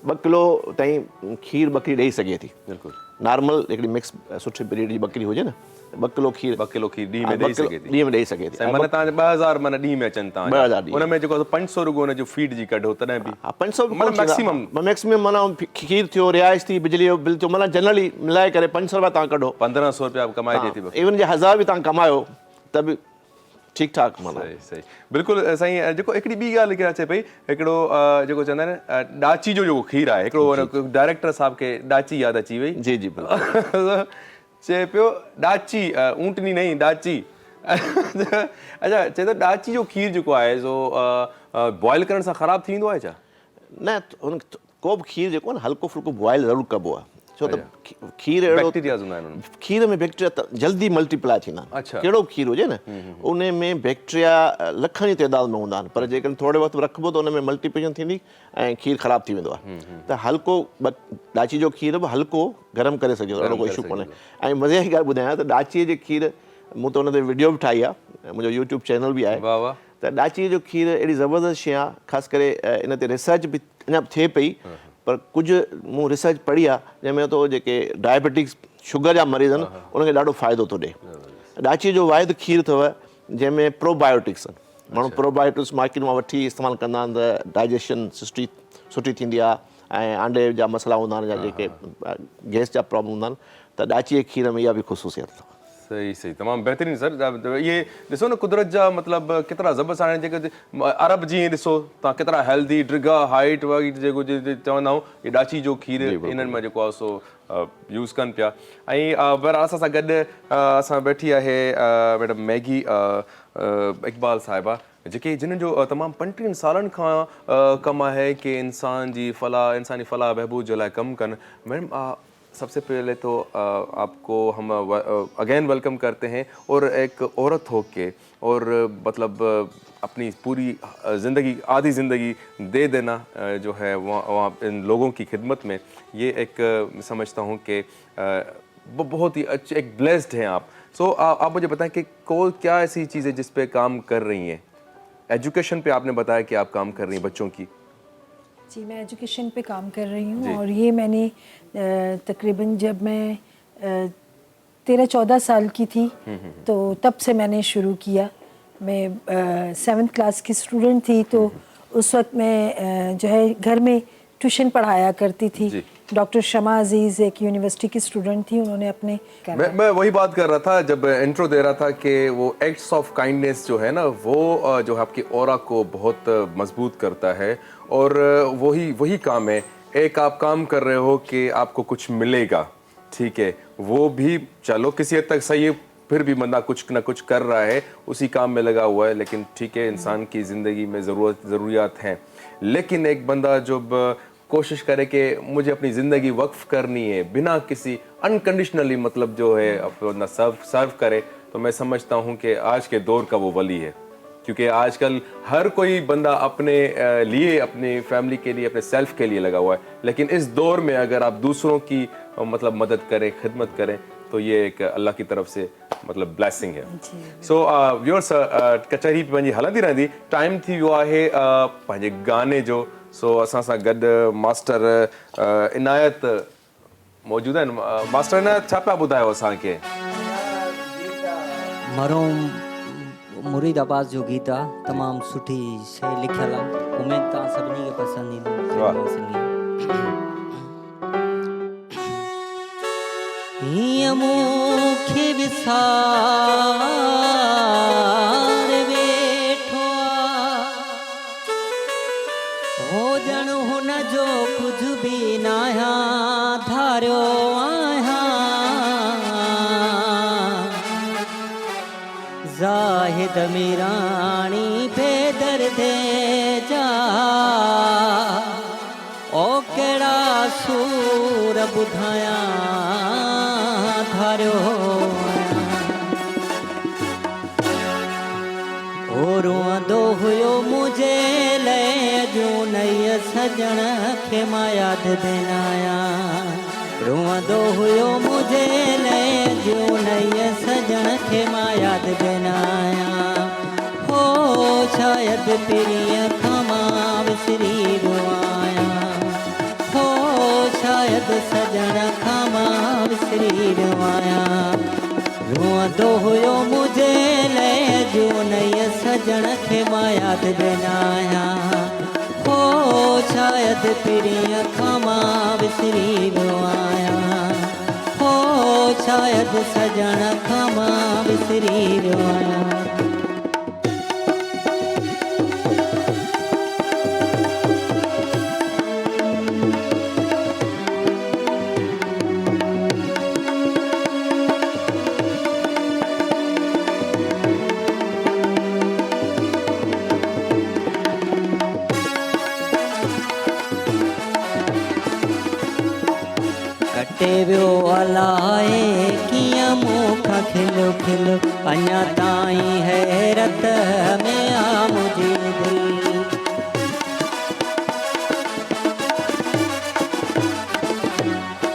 2 किलो ताईं खीर ॿकरी ॾेई सघे थी बिल्कुलु नॉर्मल हिकिड़ी मिक्स सुठी ब्रीड जी ॿकरी हुजे न 2 किलो खीर 2 किलो खीर ॾींहं में ॾेई सघे थी ॾींहं में ॾेई सघे थी माना तव्हांजा 2000 माना ॾींहं में अचनि तव्हां 2000 हुन में जेको 500 रुॻो हुनजो फीड जी कढो तॾहिं बि 500 मैक्सिमम माना खीर थियो रिहाइश थी बिजली जो बिल थियो माना जनरली मिलाए करे 500 रुपया तव्हां कढो 1500 रुपया कमाए ॾिए थी इवन जे 1000 बि तव्हां कमायो त बि ठीकु ठाकु माना सही बिल्कुलु साईं जेको हिकिड़ी ॿी ॻाल्हि अचे पई हिकिड़ो जेको चवंदा आहिनि ॾाची जो जेको खीर आहे हिकिड़ो डायरेक्टर साहिब खे ॾाची यादि अची वई जी चए पियो ॾाची ऊंटनी नहीं ॾाची अच्छा चए त ॾाची जो खीर जेको आहे सो बॉइल करण सां ख़राबु थींदो आहे छा? न हुन को बि खीर जेको आहे न हल्को फुल्को बॉइल ज़रूरु कबो आहे, छो त खीर अहिड़ो बैक्टीरियाज़ हूंदा आहिनि हुनमें। खीर में बैक्टीरिया त जल्दी मल्टीप्लाई थींदा आहिनि। अच्छा। कहिड़ो बि खीर हुजे न उन में बैक्टीरिया लखनि जी तइदाद में हूंदा आहिनि, पर जेकॾहिं थोरे वक़्तु रखिबो त उन में मल्टीप्लिकेशन थींदी ऐं खीर ख़राबु थी वेंदो आहे। त हल्को ॾाची जो खीर बि हल्को गरम करे सघियो, अहिड़ो कोई इशू कोन्हे। ऐं मज़े जी ॻाल्हि ॿुधायां त ॾाचीअ जी खीर मूं त हुन ते वीडियो बि ठाही आहे, मुंहिंजो यूट्यूब चैनल बि आहे। वाह वाह। त ॾाची जो खीर अहिड़ी ज़बरदस्त शइ आहे, ख़ासि करे इन ते रिसर्च बि अञा थिए पई, पर कुझु मूं रिसर्च पढ़ी आहे जंहिंमें तो जेके डायबिटिक्स शुगर जा मरीज़ आहिनि उनखे ॾाढो फ़ाइदो थो ॾिए। ॾाची जो वाहिद खीर अथव जंहिंमें प्रोबायोटिक्स आहिनि, माण्हू प्रोबायोटिक्स मार्केट मां वठी इस्तेमालु कंदा आहिनि त डाइजेशन सुठी थींदी आहे ऐं आंडे जा मसला हूंदा आहिनि या जेके गैस जा प्रॉब्लम हूंदा आहिनि, त ॾाची खीर में इहा बि ख़ुशूसियत अथव। सही सही, तमामु बहितरीनु सर। ये ॾिसो न कुदरत जा मतिलबु केतिरा ज़बरदस्त हाणे जेके अरब जीअं ॾिसो तव्हां केतिरा हेल्दी ड्रिगा हाइट वाइट जेको चवंदा आहियूं ये ॾाची जो खीर इन्हनि में जेको आहे सो यूज़ कनि पिया। ऐं बहरहाल असां सां गॾु असां वेठी आहे मैडम मैगी इक़बाल साहिबा, जिन्हनि जो तमामु 35 सालनि खां कमु आहे कि इंसानी फलाह बहबूद जे लाइ कमु कनि। मैडम सबसे पहले तो आपको हम अगेन वेलकम करते हैं, और एक औरत हो के और मतलब अपनी पूरी ज़िंदगी आधी ज़िंदगी दे देना जो है वहाँ इन लोगों की खिदमत में, ये एक समझता हूँ कि बहुत ही अच्छे एक ब्लेस्ड हैं आप। सो आप मुझे बताएं कि क्या ऐसी चीज़ें जिस पे काम कर रही हैं? एजुकेशन पे आपने बताया कि आप काम कर रही हैं बच्चों की। जी, मैं एजुकेशन पे काम कर रही हूँ, और ये मैंने तकरीबन जब मैं 13-14 साल की थी तो तब से मैंने शुरू किया। मैं 7th क्लास की स्टूडेंट थी, तो उस वक्त मैं जो है घर में ट्यूशन पढ़ाया करती थी। डॉक्टर शमा अजीज़ एक यूनिवर्सिटी की स्टूडेंट थी, उन्होंने अपने मैं वही बात कर रहा था जब इंट्रो दे रहा था कि वो एक्ट्स ऑफ काइंडनेस जो है ना, वो जो है आपकी ऑरा को बहुत मजबूत करता है, और वही काम है। एक आप काम कर रहे हो कि आपको कुछ मिलेगा, ठीक है, वो भी चलो किसी हद तक सही है, फिर भी बंदा कुछ ना कुछ कर रहा है, उसी काम में लगा हुआ है, लेकिन ठीक है, इंसान की ज़िंदगी में ज़रूरियात हैं। लेकिन एक बंदा जब कोशिश करे कि मुझे अपनी ज़िंदगी वक्फ करनी है बिना किसी अनकंडीशनली, मतलब जो है अपना सर्व करे, तो मैं समझता हूँ कि आज के दौर का वो वली है। क्योंकि आजकल हर कोई बंदा अपने लिए, अपनी फैमिली के लिए, अपने सेल्फ के लिए लगा हुआ है, लेकिन इस दौर में अगर आप दूसरों की मतलब मदद करें, खिदमत करें, तो ये एक अल्लाह की तरफ से मतलब ब्लेसिंग है। सो व्यूअर्स, कचहरी पंहिंजी हलंदी रहंदी। टाइम थी वियो आहे पंहिंजे गाने जो। सो असां सां गॾु मास्टर इनायत मौजूदु आहिनि। मास्टर इनायत, छा पिया ॿुधायो असांखे? मरोम मुरीदाबाद जो गीत आहे, तमामु सुठी शइ लिखियलु आहे, उमेद तव्हां सभिनी खे पसंदि ईंदी। हीअं मूंखे विसार वेठो हो ॼण हुन जो कुझु बि न आहियां धारियो आहियां, ज़ाहिद मीराणी बेदर्दे जा ओ कहिड़ा सूर ॿुधायां धारियो ओ रोअंदो हुयो मुंहिंजे लाइ जूं नईं सजण खे मां यादि ॾिनायां, रोअंदो हुयो मुंहिंजे लाइ जूं नईं सजण खे मां यादि ॾिनायां, हो शायदि पीरीअ खां मां विसरी वियो आहियां, हो शायदि सजण खां मां विसरी वियो आहियां, रोअंदो हुयो मुंहिंजे लाइ जूं नईं सजण खे मां यादि ॾिनायां, हो शायदि पीरीअ खां मां विसरी वियो आहियां, हो शायदि सजण खां मां विसरी वियो आहियां। वलाए किया मूखा खिलो खिलो अञा ताईं हैरत में आ मुझे दिल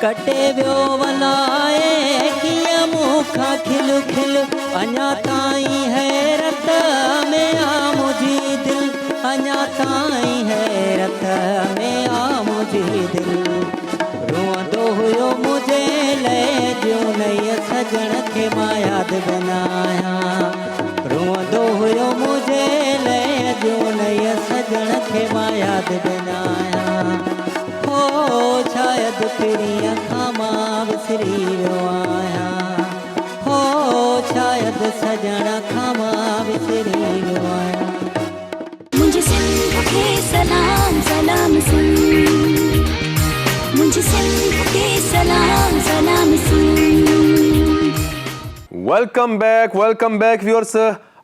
कटे वियो वलाए किया मूखा खिलो खिलो अञा ताईं हैरत में आ मुझे दिल अञा ताईं हैरत में आ मुझे दिल रोअंदो हुयो मुझे ले जो नई सजण खे मां यादि बनाया रोअंदो हुयो मुझे ले जो नई सजण खे मां यादि बनाया हो शायदि पिरीअ खां मां विसरी वियो आहियां हो शायदि सजण खां मां विसरी वियो आहियां मुझे सिंध के सलाम सलाम सिंध मुझे सिंध के सलाम सलाम सिंध वेलकम बैक व्यूअर्स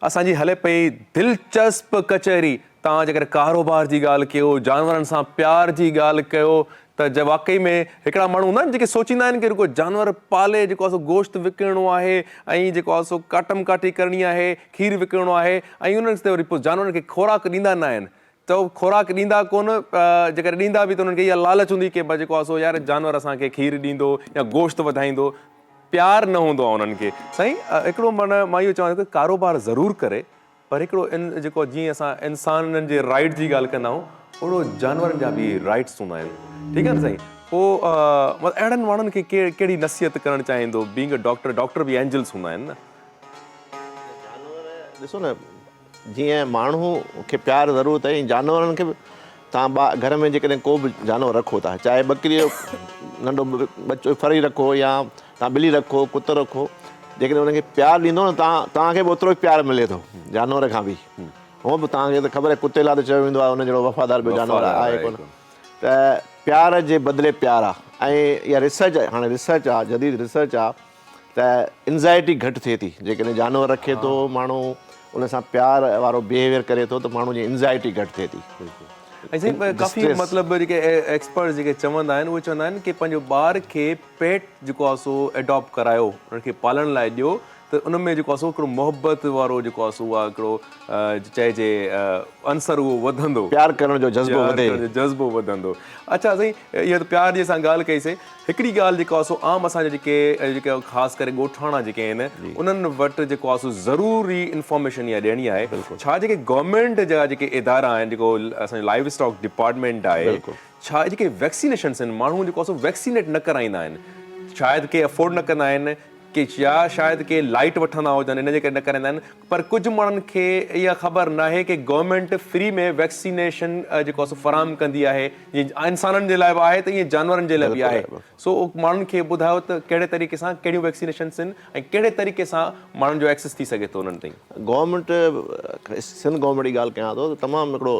असांजी हले पई दिलचस्प कचहरी तव्हां जेकर कारोबार जी ॻाल्हि कयो जानवरनि सां प्यार जी ॻाल्हि कयो त वाकई में हिकिड़ा माण्हू हूंदा आहिनि जेके सोचींदा आहिनि कि रुगो जानवर पाले जेको आहे सो गोश्त विकिणणो आहे ऐं जेको आहे सो काटम काटी करणी आहे खीर विकिणणो आहे ऐं उन्हनि ते वरी पोइ जानवरनि खे खोराक ॾींदा न आहिनि त उहो खोराक ॾींदा कोन जेकर ॾींदा बि त उन्हनि खे इहा लालच हूंदी की भई जेको आहे सो यार जानवर असांखे खीर ॾींदो या गोश्त वधाईंदो प्यार न हूंदो आहे उन्हनि खे साईं हिकिड़ो माना मां इहो चवां थो कि कारोबार ज़रूरु करे पर हिकिड़ो जेको जीअं असां इंसाननि जे राइट जी ॻाल्हि कंदा आहियूं ओड़ो जानवरनि जा बि राइट्स हूंदा आहिनि ठीकु आहे न साईं पोइ अहिड़नि माण्हुनि खे कहिड़ी नसीहत करणु चाहींदो बीइंग अ डॉक्टर बि एंजल्स हूंदा आहिनि न ॾिसो न जीअं माण्हू खे प्यार ज़रूरत आहे जानवरनि खे बि तव्हां घर में जेकॾहिं को बि जानवर रखो था चाहे ॿकरी जो नंढो बच्चो फरी रखो या तव्हां ॿिली रखो कुतो रखो जेकॾहिं उनखे प्यार ॾींदो न तव्हांखे बि ओतिरो ई प्यार मिले थो जानवर खां बि हूअं बि तव्हांखे त ख़बर आहे कुते लाइ त चयो वेंदो आहे उन जहिड़ो वफ़ादार ॿियो जानवर आहे कोन त प्यार जे बदिले प्यार आहे ऐं इहा रिसर्च आहे हाणे रिसर्च आहे जदीद रिसर्च आहे त एंज़ाइटी घटि थिए थी जेकॾहिं जानवर रखे थो माण्हू उन सां प्यार वारो बिहेवियर करे थो त माण्हू जी एंज़ाइटी घटि थिए थी ऐं साईं काफ़ी मतिलबु जेके एक्सपर्ट जेके चवंदा आहिनि उहे चवंदा आहिनि कि पंहिंजो ॿार खे पेट जेको आहे सो एडॉप्ट करायो उनखे पालण लाइ ॾियो त उन में जेको आहे सो हिकिड़ो मोहबत वारो जेको आहे सो उहा हिकिड़ो चइजे अंसर उहो वधंदो प्यार करण जो जज़्बो वधे जज़्बो वधंदो अच्छा साईं इहा त प्यार जी असां ॻाल्हि कईसीं हिकिड़ी ॻाल्हि जेको आहे सो आम असांजा जेके ख़ासि करे ॻोठाणा जेके आहिनि उन्हनि वटि जेको आहे सो ज़रूरी इंफॉर्मेशन इहा ॾियणी आहे छा जेके गवर्नमेंट जा जेके इदारा आहिनि जेको असांजो लाइव स्टॉक डिपार्टमेंट आहे छा जेके वैक्सीनेशन्स आहिनि माण्हू जेको आहे सो वैक्सीनेट न कराईंदा आहिनि शायदि के अफोर्ड न कंदा आहिनि कि या शायदि के लाइट वठंदा हुजनि इन जे करे न कराईंदा आहिनि पर कुझु माण्हुनि खे इहा ख़बर न आहे कि गवर्नमेंट फ्री में वैक्सीनेशन जेको आहे सो फ़राहम कंदी आहे जीअं इंसाननि जे लाइ बि आहे त ईअं जानवरनि जे लाइ बि आहे सो माण्हुनि खे ॿुधायो त कहिड़े तरीक़े सां कहिड़ियूं वैक्सीनेशन्स आहिनि ऐं कहिड़े तरीक़े सां माण्हुनि जो एक्सेस थी सघे थो उन्हनि ताईं गवर्नमेंट सिंध गवर्नमेंट जी ॻाल्हि कयां थो त तमामु हिकिड़ो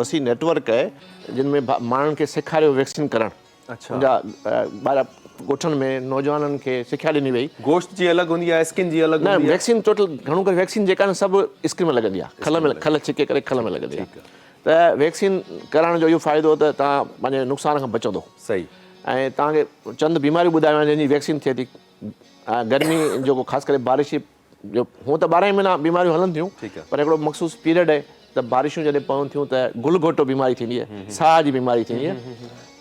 वसी नेटवर्क आहे जिन में माण्हुनि खे सेखारियो वैक्सीन करणु अच्छा ॿार ॻोठनि में नौजवाननि खे सिखिया ॾिनी वई गोश्त जी अलॻि हूंदी आहे स्किन जी अलॻि न वैक्सीन टोटल घणो करे वैक्सीन जेका न सभु स्किन में लॻंदी आहे खल छिके करे खल में लॻंदी आहे त वैक्सीन कराइण जो इहो फ़ाइदो त तव्हां पंहिंजे नुक़सान खां बचंदो सही ऐं तव्हांखे चंद बीमारियूं ॿुधायूं आहिनि जंहिंजी वैक्सीन थिए थी गर्मी जेको ख़ासि करे बारिश जो हूअं त 12 महीना बीमारियूं हलनि थियूं पर हिकिड़ो मख़सूस पीरियड आहे त बारिशूं जॾहिं पवनि थियूं त गुलगोटो बीमारी थींदी आहे साह जी बीमारी थींदी आहे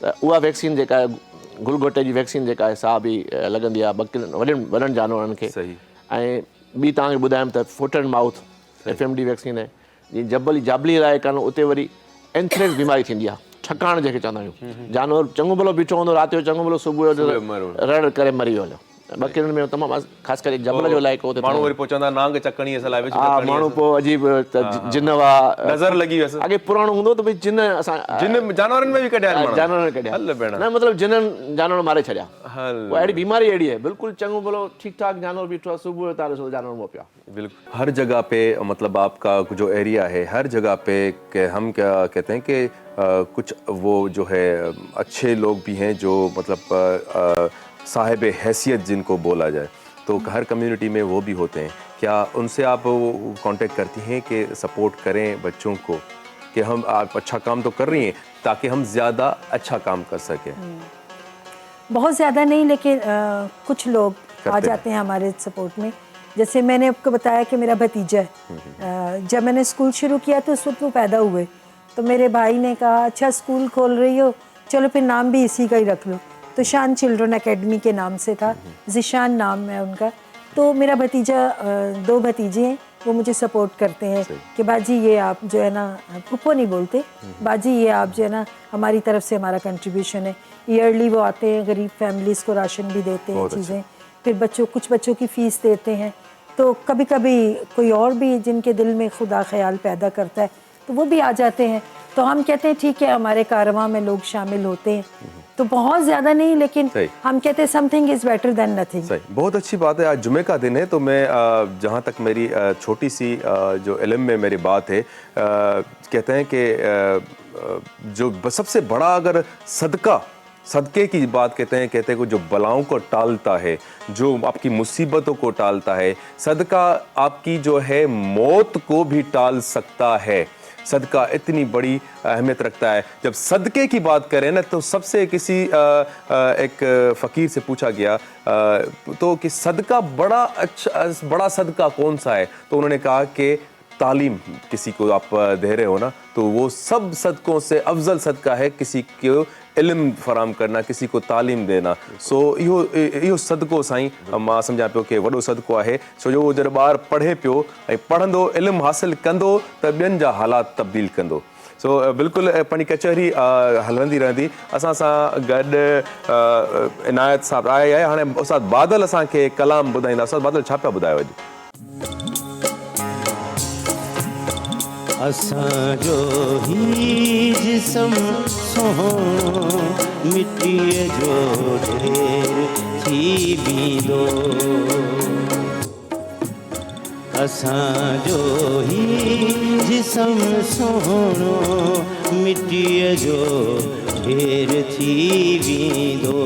त उहा वैक्सीन जेका आहे गुलगोटे जी वैक्सीन जेका आहे साह बि लॻंदी आहे वॾनि जानवरनि खे ऐं ॿी तव्हांखे ॿुधायमि त foot and mouth FMD vaccine आहे जीअं जाबली इलाइक़ा आहिनि उते वरी एंथ्रेक्स बीमारी थींदी आहे ठकाण जंहिंखे चवंदा आहियूं जानवर चङो भलो बीठो हूंदो राति जो चङो भलो सुबुह जो रड़ करे मरी वियो ॿकिरियुनि में तमामु ख़ासि करे जबल जो इलाइक़ो माण्हू वरी पोइ चवंदा नांग चकणी हा माण्हू पोइ अजीब जिन हुआ नज़र लॻी वियसि अॻे पुराणो हूंदो त भई जिन असां जानवरनि में बि कढिया जानवरनि कढिया न मतिलबु जिननि जानवर मारे छॾिया अहिड़ी बीमारी अहिड़ी आहे बिल्कुलु चङो भलो ठीकु ठाक जानवर बीठो आहे सुबुह जो तव्हां ॾिसो जानवर मोह पिया बिल्कुल हर जगह पे मतलब आपका जो एरिया है हर जगह पे के हम क्या कहते हैं कि कुछ वो जो है अच्छे लोग भी हैं जो मतलब साहिब हैसियत जिनको बोला जाए तो हर कम्युनिटी में वो भी होते हैं क्या उनसे आप कांटेक्ट करती हैं कि सपोर्ट करें बच्चों को कि हम आप अच्छा काम तो कर रही हैं ताकि हम ज़्यादा अच्छा काम कर सकें बहुत ज़्यादा नहीं, लेकिन कुछ लोग आ करते जाते हैं हमारे सपोर्ट में। जैसे मैंने आपको बताया कि मेरा भतीजा है, जब मैंने स्कूल शुरू किया तो उस वक्त वो पैदा हुए, तो मेरे भाई ने कहा अच्छा स्कूल खोल रही हो, चलो फिर नाम भी इसी का ही रख लो। तो शान चिल्ड्रन एकेडमी के नाम से था, ज़िशान नाम है उनका। तो मेरा भतीजा, 2 भतीजे हैं, वो मुझे सपोर्ट करते हैं कि बाजी ये आप जो है ना, पुप्पो नहीं बोलते, बाजी ये आप जो है ना हमारी तरफ से हमारा कंट्रीब्यूशन है। ईयरली वो आते हैं, गरीब फैमिलीज़ को राशन भी देते हैं, चीज़ें, फिर कुछ बच्चों की फ़ीस देते हैं। तो कभी कभी कोई और भी जिनके दिल में खुदा ख्याल पैदा करता है तो वो भी आ जाते हैं। तो हम कहते हैं ठीक है, हमारे कारवां में लोग शामिल होते हैं, तो बहुत ज़्यादा नहीं, लेकिन हम कहते हैं something is better than nothing. सही, बहुत अच्छी बात है। आज जुमे का दिन है, तो मैं जहाँ तक मेरी छोटी सी जो इल्म में मेरी बात है, कहते हैं कि जो सबसे बड़ा अगर सदके की बात कहते हैं कि जो बलाओं को टालता है, जो आपकी मुसीबतों को टालता है, सदका आपकी जो है मौत को भी टाल सकता है। सदका इतनी बड़ी अहमियत रखता है। जब सदके की बात करें ना, तो सबसे किसी एक फ़कीर से पूछा गया तो कि सदका बड़ा सदका कौन सा है, तो उन्होंने कहा कि तालीम किसी को आप दे रहे हो ना, तो वो सब सदकों से अफजल सदका है किसी को इल्म फराम करना, किसी को तालीम देना। सो इहो सदको साईं मां सम्झां पियो कि वॾो सदको आहे। छो जो जॾहिं ॿारु पढ़े पियो ऐं पढ़ंदो, इल्मु हासिलु कंदो, त ॿियनि जा हालात तब्दील कंदो। सो बिल्कुलु पंहिंजी कचहरी हलंदी रहंदी। असां सां गॾु इनायत साहब आहे। हाणे उस्ताद बादल असांखे कलाम ॿुधाईंदा। उस्ताद बादल छा पिया ॿुधायो अॼु? असांजो ही जिस्म सोहणो मिटीअ जो ढेर थी बींदो, असांजो ही जिस्म सोहणो मिटीअ जो ढेर थी बींदो।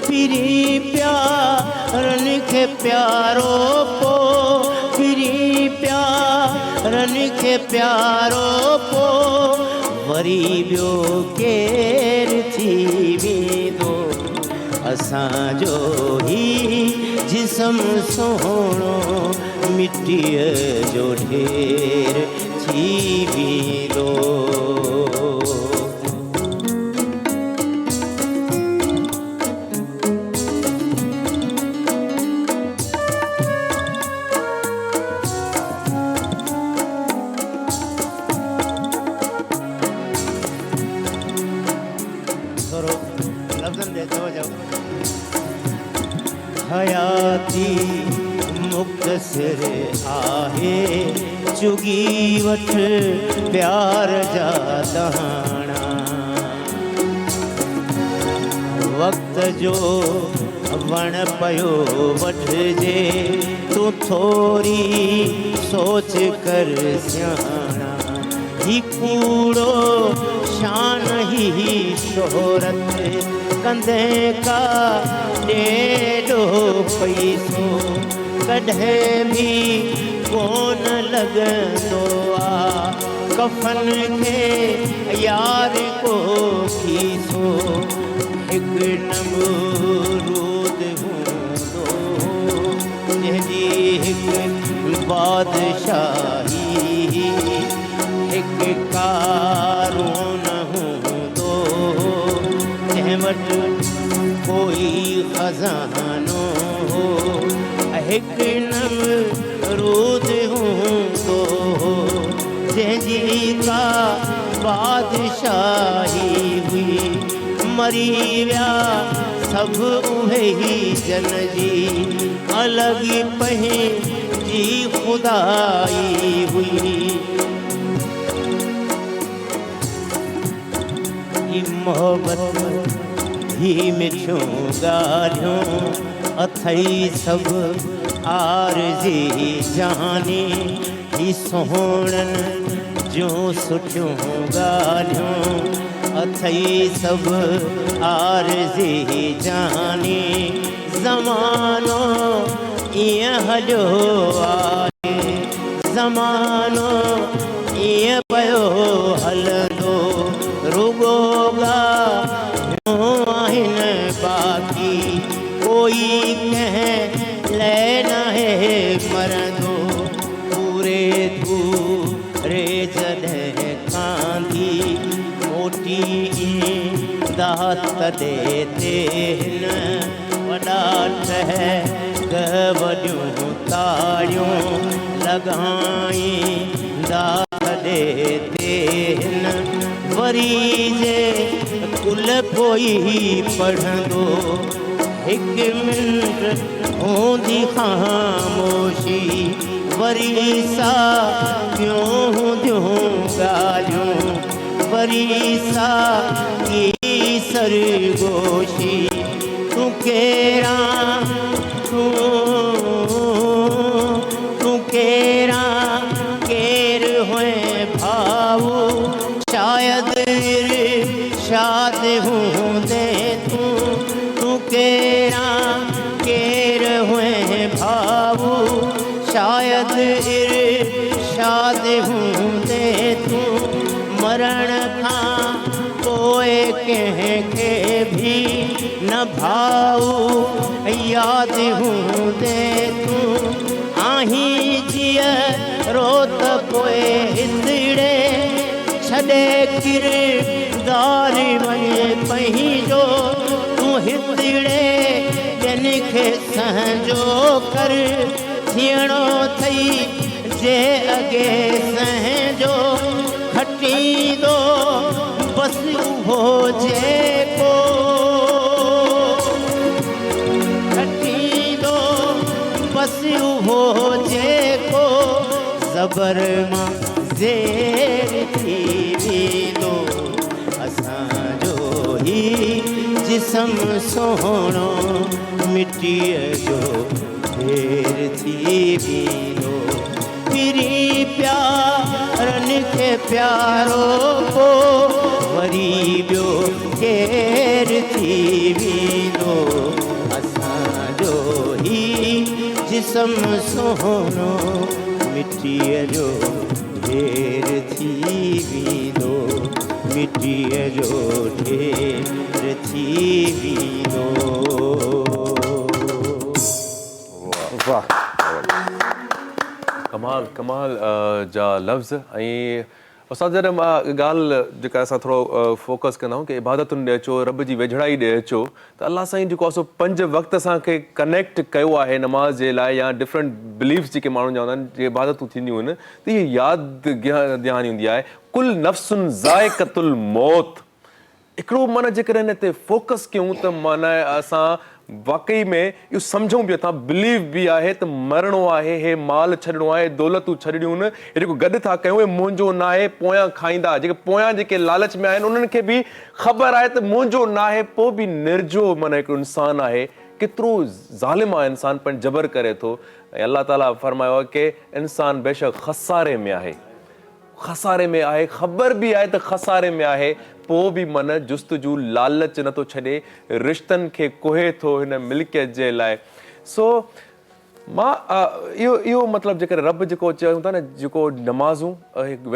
फिरी प्यारनि खे प्यारो पो, फिरी प्यारनि खे प्यारो पो, वरी ॿियो केरु थी वेंदो। असांजो ही जिस्म सोहणो मिटीअ जो ढेर थी वेंदो। हयाती मुक्तसिर आहे, चुगी वठ प्यार जा दहाणा। वक्त जो वण पयो वठिजे, तूं थोरी सोच कर सियाणा। ही कूड़ो शान ही शोहरत, कंधे का ॾेढो पैसो कॾहिं बि कोन लॻंदो आ। कफन खे यार को खीसो, हिकु नमरूद हूंदो जंहिंजी हिकु बादशाही, हिकु कारून हूंदो जंहिं वटि कोई खजानो हो। हिकु नमरूद हूंदो जंहिंजी का बादशाही हुई। मरी विया सभु उहे ही जन जी, अलॻि पंहिंजी खुदाई हुई। मोहब्बत ही मिठियूं ॻाल्हियूं अथई सभु आरज़ी जानी। ही सोहणनि जूं सुठियूं ॻाल्हियूं अथई सभु आरज़ी जानी। ज़मानो ईअं हलियो आहे, ज़मानो ईअं पियो हलंदो। रुगो ॻाल्हियूं आहिनि बाक़ी तू रे जॾहिं कांधी मोटी दात तॾहिं ते हिन वॾा ठह वॾियूं ताड़ियूं लॻाई दात ते हिन वरी जे कुल कोई पढ़ंदो हिकु मिंट हूंदी ख़ामोशी वरी साॻियूं हूंदियूं ॻाल्हियूं वरी साॻी सरगोशी तूं कहिड़ा तूं कहिड़ा केरु हुए भाऊ शायदि शाद हूंदे तूं कहिड़ा केरु हुए भाऊ शायदि इरशाद हूंदे तूं मरण खां पोइ कंहिंखे बि न भाऊ यादि हूंदे तूं आहीं जीअरो त पोइ हिंदड़े छॾे किरदार वञे पंहिंजो तूं हिंदड़े ॿियनि खे संजो कर थियणो अथई जे अॻे संजो खटींदो बसि उहो जेको खटींदो बसि उहो जेको ज़बर मां ज़ेर थी वेंदो असांजो ही जिस्म सुहिणो मिटीअ जो ढेर थी वेंदो फिरी प्यारनि खे प्यारो पोइ वरी ॿियो केरु थी वेंदो असांजो ही जिस्म सुहिणो मिटीअ जो ढेर थी वेंदो मिटीअ जो ढेर थी वेंदो वाह कमाल कमाल जा लफ़्ज़ ऐं असां जॾहिं मां ॻाल्हि जेका असां थोरो फोकस कंदा आहियूं की इबादतुनि ॾे अचो रब जी वेझड़ाई ॾे अचो त अलाह साईं जेको आहे सो 5 वक़्त असांखे कनेक्ट कयो आहे नमाज़ जे लाइ या डिफरेंट बिलीव्स जेके माण्हू चवंदा आहिनि जे इबादतूं थींदियूं आहिनि त इहे यादि ध्यानु ईंदी आहे कुल नफ़्सुन ज़ाइक़तुल मौत हिकिड़ो माना जेकॾहिं हिन ते फोकस कयूं त माना असां वाकई में इहो सम्झूं बि था बिलीव बि आहे त मरणो आहे हे माल छॾिणो आहे दौलतूं छॾिणियूं आहिनि हे जेको गॾु था कयूं हे मुंहिंजो न आहे पोयां खाईंदा जेके पोयां जेके लालच में आहिनि उन्हनि खे बि ख़बर आहे त मुंहिंजो न आहे पोइ बि निर्जो माना हिकिड़ो इंसानु आहे केतिरो ज़ालिम आहे इंसानु पिणु जबर करे थो ऐं अलाह ताला फरमायो आहे की इंसानु बेशक खसारे में आहे ख़बर बि आहे त खसारे में आहे पोइ बि मन जुस्तजू लालच नथो छॾे रिश्तनि खे कोहे थो हिन मिल्कियत जे लाइ सो मां इहो मतिलबु जेकर रब जेको चयूं था न जेको नमाज़ूं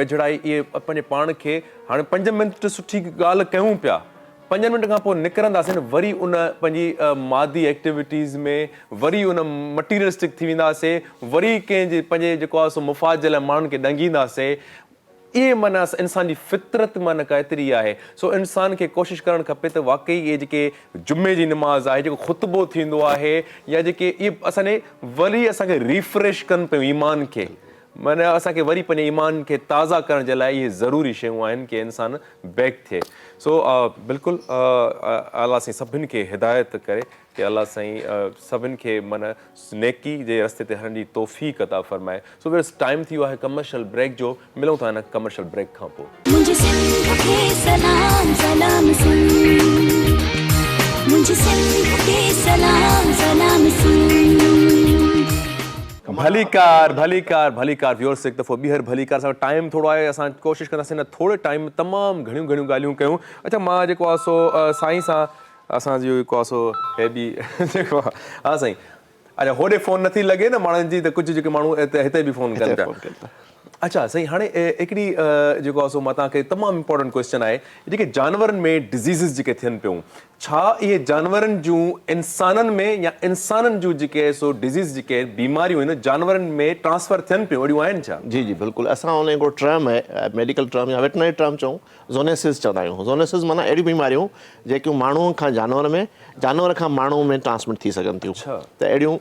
वेझड़ाई इहे पंहिंजे पाण खे हाणे 5 मिंट सुठी ॻाल्हि कयूं पिया 5 मिंट खां पोइ निकिरंदासीं न वरी उन पंहिंजी मादी एक्टिविटीज़ में वरी उन मटीरियलिस्टिक थी वेंदासीं वरी कंहिंजे पंहिंजे जेको आहे सो मुफ़ाद जे लाइ माण्हुनि खे ॾंगींदासीं इहे माना इंसान जी फितरत माना का एतिरी आहे सो इंसान खे कोशिशि करणु खपे त वाकई इहे जेके जुमे जी नमाज़ आहे जेको ख़ुतबो थींदो आहे या जेके इहे असांजे वरी असांखे रिफ्रेश कनि पियूं ईमान खे माना असांखे वरी पंहिंजे ईमान खे ताज़ा करण जे लाइ इहे ज़रूरी शयूं आहिनि की इंसानु बैक थिए सो बिल्कुलु अलाह साईं सभिनि खे हिदायत करे की अलाह साईं सभिनि खे माना नेकी जे रस्ते ते हलण जी तौफ़ीक़ अता फरमाए सो वेस टाइम थी वियो आहे कमर्शियल ब्रेक जो मिलूं था हिन कमर्शियल ब्रेक खां पोइ मुझे सिंध के सलाम सलाम सुन मुझे सिंध के सलाम सलाम सुन भलीकार व्यूअर्स हिकु दफ़ो ॿीहर भलीकार सां टाइम थोरो आहे असां कोशिशि कंदासीं न थोरे टाइम तमामु घणियूं ॻाल्हियूं कयूं अच्छा मां जेको आहे सो साईं सां असांजो जेको आहे सो हे बि जेको आहे हा साईं अच्छा होॾे फ़ोन नथी लॻे न माण्हुनि जी त कुझु जेके माण्हू हिते बि फ़ोन कनि था अच्छा सही हाणे हिकिड़ी जेको आहे सो मां तव्हांखे तमामु इम्पोर्टेंट क्वेश्चन आहे जेके जानवरनि में डिज़ीज़िस जेके थियनि पियूं छा इहे जानवरनि जूं इंसाननि में या इंसाननि जूं जेके सो डिज़ीज़ जेके बीमारियूं आहिनि जानवरनि में ट्रांसफर थियनि पियूं अहिड़ियूं आहिनि छा? जी जी बिल्कुलु असां हुन हिकिड़ो टर्म आहे मेडिकल टर्म या वेटनरी टर्म चऊं ज़ोनेसिस चवंदा आहियूं ज़ोनेसिस माना अहिड़ियूं बीमारियूं जेकियूं माण्हूअ खां जानवर में जानवर खां माण्हू में ट्रांसमिट थी सघनि थियूं त अहिड़ियूं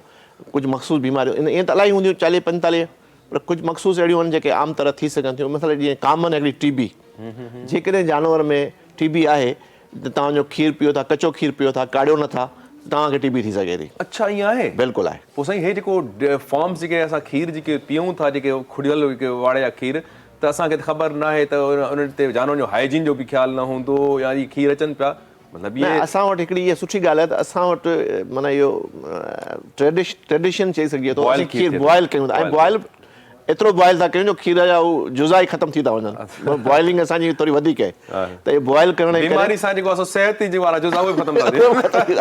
कुझु मख़सूस बीमारियूं ईअं त इलाही हूंदियूं 40-45 पर कुझु मख़सूस अहिड़ियूं आहिनि जेके आम तरह थी सघनि थियूं मतिलबु जीअं कॉमन हिकिड़ी टीबी जेकॾहिं जानवर में टीबी आहे त तव्हांजो खीरु पीओ था कचो खीरु पीओ था काढ़ियो नथा तव्हांखे टीबी थी सघे थी। अच्छा ईअं आहे? बिल्कुलु आहे। पोइ साईं हे जेको फॉर्म्स जेके असां खीर जेके पीऊं था जेके खुड़ियल जेके वाड़े जा खीर त असांखे त ख़बर न आहे त उन ते जानवरनि जो हाइजीन जो बि ख़्यालु न हूंदो या इहे खीर अचनि पिया मतिलबु न असां वटि हिकिड़ी इहा सुठी ॻाल्हि आहे त असां वटि माना इहो ट्रेडिशन चई सघिजे थो खीर बॉइल कयूं था ऐं बॉइल एतिरो बॉइल था कयूं जो खीर जा उहे जुज़ा ई ख़तमु थी था वञनि बॉइलिंग असांजी थोरी वधीक आहे त इहे बॉइल करण जे बीमारी सां जेको आहे सिहत जी वारा जुज़ा उहे ख़तमु था थियनि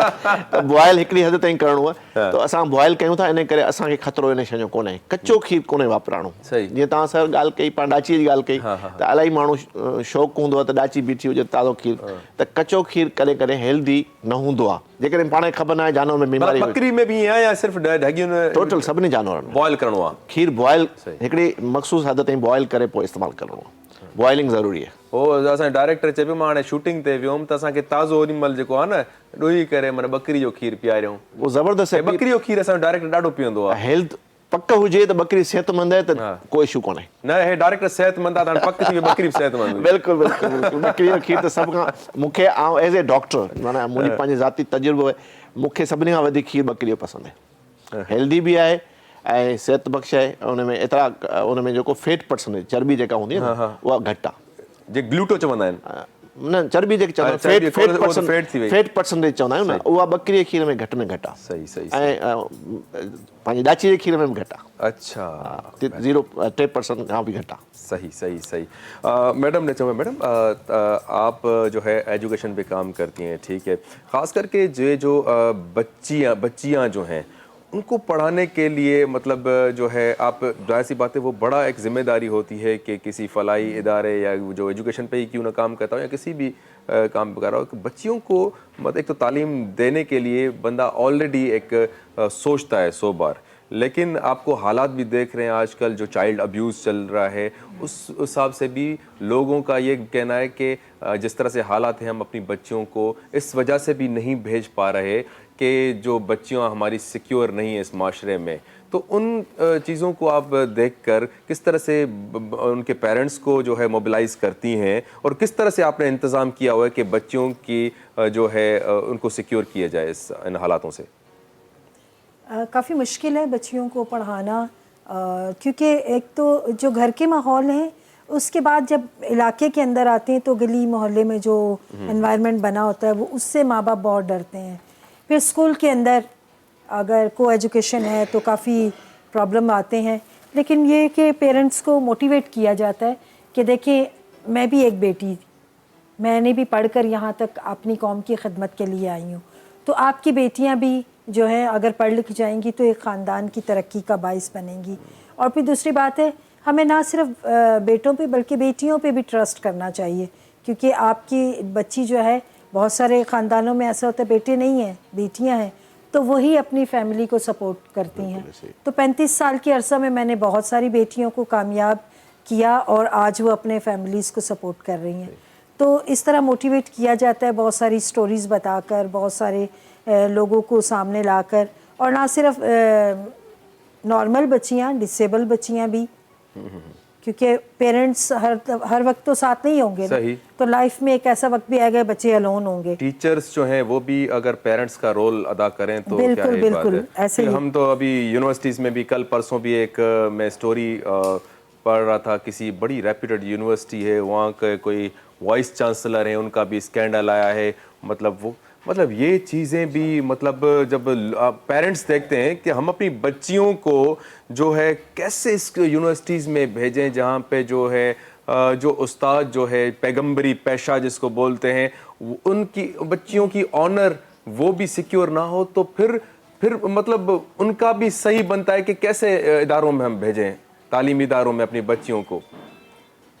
त बॉइल हिकिड़ी हद ताईं करिणो आहे त असां बॉइल कयूं था इन करे असांखे ख़तरो इन शइ जो कोन्हे कचो खीर कोन्हे वापराइणो। सही जीअं तव्हां सर ॻाल्हि कई पाण ॾाचीअ जी ॻाल्हि कई त इलाही माण्हू शौक़ु हूंदो आहे त ॾाची बीठी हुजे ताज़ो खीर त कचो खीर कॾहिं कॾहिं हेल्दी न हूंदो आहे जेकॾहिं पाण खे ख़बर न आहे जानवर में बीमारी बकरी में बि ईअं आहे या सिर्फ़ु ढगियुनि टोटल सभिनी जानवरनि में बॉइल करिणो आहे खीर बॉइल हिकिड़ी मख़सूस हद ताईं बॉइल करे पोइ इस्तेमालु करिणो आहे बॉइलिंग ज़रूरी आहे। हो असांजो डायरेक्टर चए पियो मां हाणे शूटिंग ते वियुमि त असांखे ताज़ो ओॾीमहिल जेको आहे न ॾोही करे माना बकरी जो खीर पीआरियूं उहो ज़बरदस्त आहे। बकरी जो खीर असांजो डायरेक्टर ॾाढो पीअंदो आहे हेल्थ पक हुजे त बकरी सिहतमंद आहे त कोई इशू कोन्हे। न हे डायरेक्टर सिहतमंद आहे त पक थी बकरी बि सिहतमंद बिल्कुलु बिल्कुलु बकरी जो खीर त सभ खां मूंखे आउं एज़ ए डॉक्टर माना मुंहिंजी पंहिंजी ज़ाती तजुर्बो आहे मूंखे सभिनी खां वधीक खीर बकरी जो पसंदि आहे हेल्दी बि आहे ऐं सिहत बख़्श आहे उन में एतिरा उन में जेको फैट परसेंटेज चर्बी जेका हूंदी आहे न उहा घटि आहे जे ग्लूटो चवंदा आहिनि न चर्बी जेके चवंदा आहियूं फैट परसेंटेज चवंदा आहियूं न उहा बकरी जे खीर में घटि में घटि आहे। सही सही ऐं पंहिंजी ॾाची जे खीर में बि घटि आहे। अच्छा 0.3% खां बि घटि आहे। सही सही सही मैडम ने चाहे मैडम आप जो है एजुकेशन पे काम करती हैं ठीक है ख़ास करके जो बच्चियाँ जो हैं उनको पढ़ाने के लिए मतलब जो है आप जाहिर सी बात है वो बड़ा एक जिम्मेदारी होती है कि किसी फलाई इदारे या जो एजुकेशन पे ही क्यों ना काम करता हो या किसी भी काम कर रहा हो बच्चियों को मतलब एक तो तालीम देने के लिए बंदा ऑलरेडी एक सोचता है 100 बार लेकिन आपको हालात भी देख रहे हैं आजकल जो चाइल्ड अब्यूज़ चल रहा है उस हिसाब से भी लोगों का ये कहना है कि जिस तरह से हालात हैं हम अपनी बच्चियों को इस वजह से भी नहीं भेज पा रहे कि जो बच्चियां हमारी सिक्योर नहीं है इस माशरे में तो उन चीज़ों को आप देखकर किस तरह से उनके पेरेंट्स को जो है मोबिलाइज करती हैं और किस तरह से आपने इंतज़ाम किया हुआ है कि बच्चियों की जो है उनको सिक्योर किया जाए इन हालातों से? काफ़ी मुश्किल है बच्चियों को पढ़ाना क्योंकि एक तो जो घर के माहौल हैं उसके बाद जब इलाके के अंदर आते हैं तो गली मोहल्ले में जो एनवायरनमेंट बना होता है वो उससे माँ बाप बहुत डरते हैं। फिर स्कूल के अंदर अगर को एजुकेशन है तो काफ़ी प्रॉब्लम आते हैं लेकिन ये कि पेरेंट्स को मोटिवेट किया जाता है कि देखिए मैं भी एक बेटी मैंने भी पढ़कर यहाँ तक अपनी कौम की खिदमत के लिए आई हूँ तो आपकी बेटियाँ भी जो है अगर पढ़ लिख जाएंगी तो एक ख़ानदान की तरक्की का बाइस बनेंगी। और फिर दूसरी बात है हमें ना सिर्फ बेटों पे बल्कि बेटियों पे भी ट्रस्ट करना चाहिए क्योंकि आपकी बच्ची जो है बहुत सारे ख़ानदानों में ऐसा होता है बेटे नहीं हैं बेटियां हैं तो वही अपनी फैमिली को सपोर्ट करती हैं। तो 35 साल के अरसा में मैंने बहुत सारी बेटियों को कामयाब किया और आज वो अपने फैमिलीज़ को सपोर्ट कर रही हैं। तो इस तरह मोटिवेट किया जाता है बहुत सारी स्टोरीज़ बताकर बहुत सारे लोगों को सामने लाकर और ना सिर्फ नॉर्मल बच्चियाँ डिसेबल बच्चियाँ भी क्योंकि पेरेंट्स हर वक्त तो साथ नहीं होंगे ना तो लाइफ में एक ऐसा वक्त भी आएगा बच्चे अलोन होंगे। टीचर्स जो हैं वो भी अगर पेरेंट्स का रोल अदा करें तो बिल्कुल, क्या है बिल्कुल बात है। ऐसे ही हम तो अभी यूनिवर्सिटीज़ में भी कल परसों भी एक मैं स्टोरी पढ़ रहा था किसी बड़ी रेप्यूटेड यूनिवर्सिटी है वहाँ के कोई वाइस चांसलर हैं उनका भी स्कैंडल आया है मतलब ये चीज़ें भी मतलब जब पेरेंट्स देखते हैं कि हम अपनी बच्चियों को जो है कैसे इस यूनिवर्सिटीज़ में भेजें जहाँ पे जो है जो उस्ताद जो है पैगंबरी पेशा जिसको बोलते हैं उनकी बच्चियों की ऑनर वो भी सिक्योर ना हो तो फिर मतलब उनका भी सही बनता है कि कैसे इदारों में हम भेजें। तालीमी इदारों में अपनी बच्चियों को,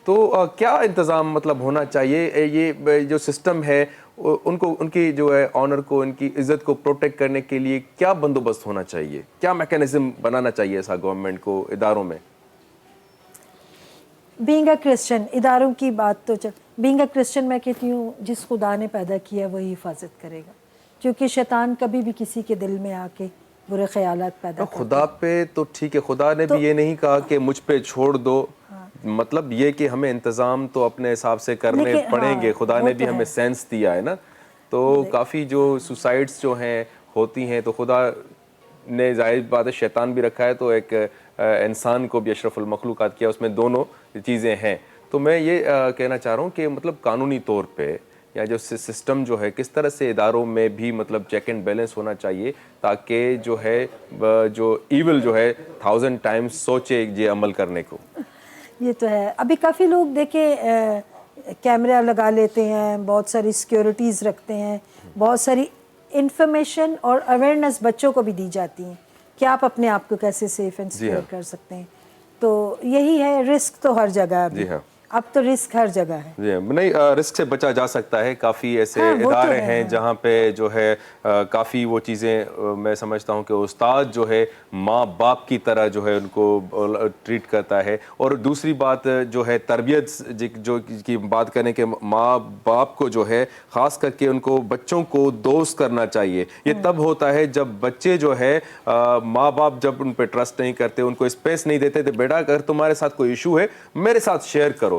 तो क्या इंतज़ाम मतलब होना चाहिए? ये जो सिस्टम है उनको, उनकी जो है ऑनर को, उनकी इज़्ज़त को प्रोटेक्ट करने के लिए क्या बंदोबस्त होना चाहिए? क्या मैकेनिज्म बनाना चाहिए ऐसा गवर्नमेंट को इदारों में? बीइंग अ क्रिश्चियन, इदारों की बात तो चल, बीइंग अ क्रिश्चियन मैं कहती हूँ जिस खुदा ने पैदा किया वही हिफाजत करेगा, क्योंकि शैतान कभी भी किसी के दिल में आके बुरे ख्यालात पैदा करता है। खुदा पे तो ठीक है, खुदा ने भी ये नहीं कहा कि मुझ पे छोड़ दो, मतलब ये कि हमें इंतज़ाम तो अपने हिसाब से करने पड़ेंगे। खुदा ने भी हमें सेंस दिया है ना, तो काफ़ी जो सुसाइड्स जो हैं होती हैं तो खुदा ने, जाहिर बात है, शैतान भी रखा है तो एक इंसान को भी अशरफुल मखलूक़ात किया, उसमें दोनों चीज़ें हैं। तो मैं ये कहना चाह रहा हूँ कि मतलब कानूनी तौर पे या जो सिस्टम जो है किस तरह से इदारों में भी मतलब चेक एंड बैलेंस होना चाहिए, ताकि जो है जो ईविल जो है 1000 टाइम्स सोचे ये अमल करने को। ये तो है। अभी काफ़ी लोग देखे कैमरा लगा लेते हैं, बहुत सारी सिक्योरिटीज़ रखते हैं, बहुत सारी इंफॉर्मेशन और अवेयरनेस बच्चों को भी दी जाती हैं कि आप अपने आप को कैसे सेफ एंड सिक्योर कर सकते हैं। तो यही है, रिस्क तो हर जगह है। जी हाँ, अब तो रिस्क हर जगह है। जी नहीं, रिस्क से बचा जा सकता है। काफ़ी ऐसे इदारे हैं जहाँ पे जो है काफ़ी वो चीज़ें मैं समझता हूँ कि उस्ताद जो है माँ बाप की तरह जो है उनको ट्रीट करता है। और दूसरी बात जो है तरबियत जो की बात करें कि माँ बाप को जो है ख़ास करके उनको बच्चों को दोस्त करना चाहिए। ये तब होता है जब बच्चे जो है माँ बाप जब उन पर ट्रस्ट नहीं करते, उनको स्पेस नहीं देते, तो बेटा अगर तुम्हारे साथ कोई इशू है मेरे साथ शेयर करो,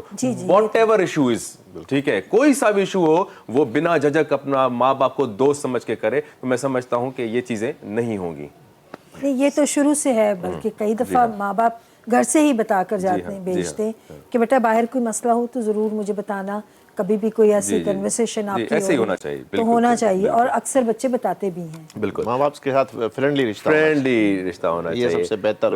whatever issue is, ठीक है, कोई सा भी इशू हो वो बिना झिझक अपना माँ बाप को दोस्त समझ के करे। तो मैं समझता हूँ कि ये चीज़ें नहीं होंगी। नहीं, ये तो शुरू से है, बल्कि कई दफ़ा माँ बाप घर से ही बता कर जाते हैं, भेजते हैं कि बेटा बाहर कोई मसला हो तो ज़रूर मुझे बताना, कभी भी कोई ऐसी कन्वर्सेशन आपकी ऐसे ही होना चाहिए, तो होना चाहिए। और अक्सर बच्चे बताते भी हैं। बिल्कुल, माँ बाप के साथ फ्रेंडली रिश्ता होना चाहिए, ये सबसे बेहतर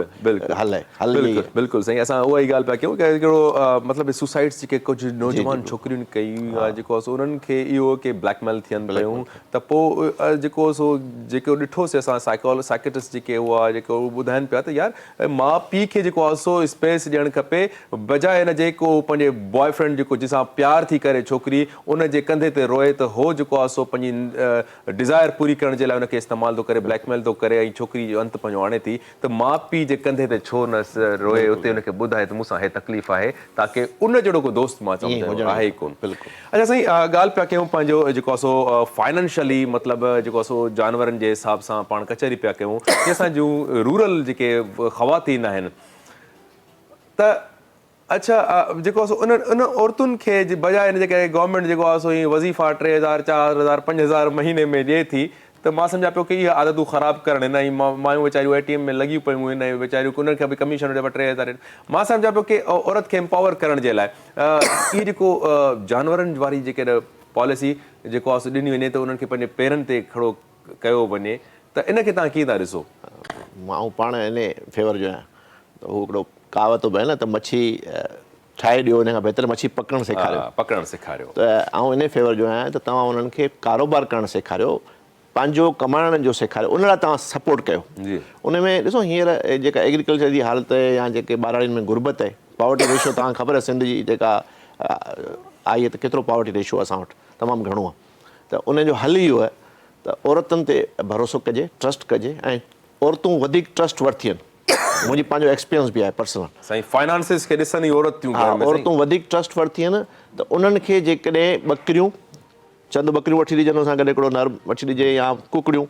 हल है। बिल्कुल बिल्कुल सही। असां उहा ई ॻाल्हि पिया कयूं कि हिकिड़ो मतलब सुसाइड्स जेके कुझु नौजवान छोकिरियूं कयूं या जेको सो उन्हनि खे इहो कि ब्लैकमेल थियनि पियूं, त पोइ जेको सो जेको ॾिठोसीं असां साइकेट्रिस्ट जेके हुआ जेको ॿुधाइनि पिया त यार माउ पीउ खे जेको आहे सो स्पेस ॾियणु खपे, बजाए हिन जेको पंहिंजे बॉयफ्रेंड जेको जंहिंसां प्यार थी करे छोकिरी उन जे कंधे ते रोए, त हो जेको आहे सो पंहिंजी डिज़ायर पूरी करण जे लाइ उनखे इस्तेमालु थो करे, ब्लैकमेल थो करे, ऐं छोकिरी जो अंत पंहिंजो आणे थी। त माउ पीउ जे कंधे ते छो न रोए, उते उनखे ॿुधाए त मूंसां हे तकलीफ़ आहे, ताकी उन जहिड़ो को दोस्त मां चवंदो आहे ई कोन। अच्छा साईं, ॻाल्हि पिया कयूं पंहिंजो जेको आहे सो फाइनेंशियली मतिलबु जेको आहे सो जानवरनि जे हिसाब सां पाण कचहरी पिया कयूं कि असां जूं रूरल जेके ख़वातीन आहिनि, त अच्छा जेको आहे सो उन औरतुनि खे बजाए हिन जेके गवर्नमेंट जेको आहे सो वज़ीफ़ा 3000 4000 5000 महीने में ॾिए थी, त मां सम्झा पियो कि इहा आदतूं ख़राबु करणु हिन, ऐं मायूं वीचारियूं ATM में लॻियूं पियूं आहिनि, वीचारियूं उन्हनि खे बि कमीशन ॾिए 3000। मां सम्झा पियो कि औरत खे एम्पावर करण जे लाइ इहे जेको जानवरनि वारी जेके पॉलिसी जेको आहे सो ॾिनी वञे त उन्हनि खे पंहिंजे पेरनि ते खड़ो कयो वञे, त इन खे तव्हां कीअं था ॾिसो? मां पाण इन फेवर जो आहियां। त हू हिकिड़ो कहावत बि आहे न, त मच्छी ठाहे ॾियो, हिन खां बहितर मच्छी पकड़णु सेखारियो। त आउं इन फेवर जो आहियां त तव्हां उन्हनि खे कारोबार करणु सेखारियो, पंहिंजो कमाइण जो सेखारियो, उन लाइ तव्हां सपोर्ट कयो। उन में ॾिसो हींअर जेका एग्रीकल्चर जी हालत आहे या जेके ॿारड़ियुनि में गुरबत आहे, पॉवर्टी रेशियो तव्हांखे ख़बर आहे सिंध जी जेका आई आहे त केतिरो पॉवर्टी रेशियो असां वटि तमामु घणो आहे। त उन जो हल इहो आहे त औरतुनि ते भरोसो कजे, ट्रस्ट कजे, ऐं औरतूं वधीक ट्रस्ट वठी थियनि। मुंहिंजी पंहिंजो एक्सपीरियंस बि आहे पर्सनल। साईं फाइनेंसिस खे ॾिसनि औरतूं, औरतूं वधीक ट्रस्ट वठी थियनि त उन्हनि खे जेकॾहिं ॿकरियूं, चंद ॿकरियूं वठी ॾिजनि, हुन सां गॾु हिकिड़ो नर वठी ॾिजे या कुकड़ियूं,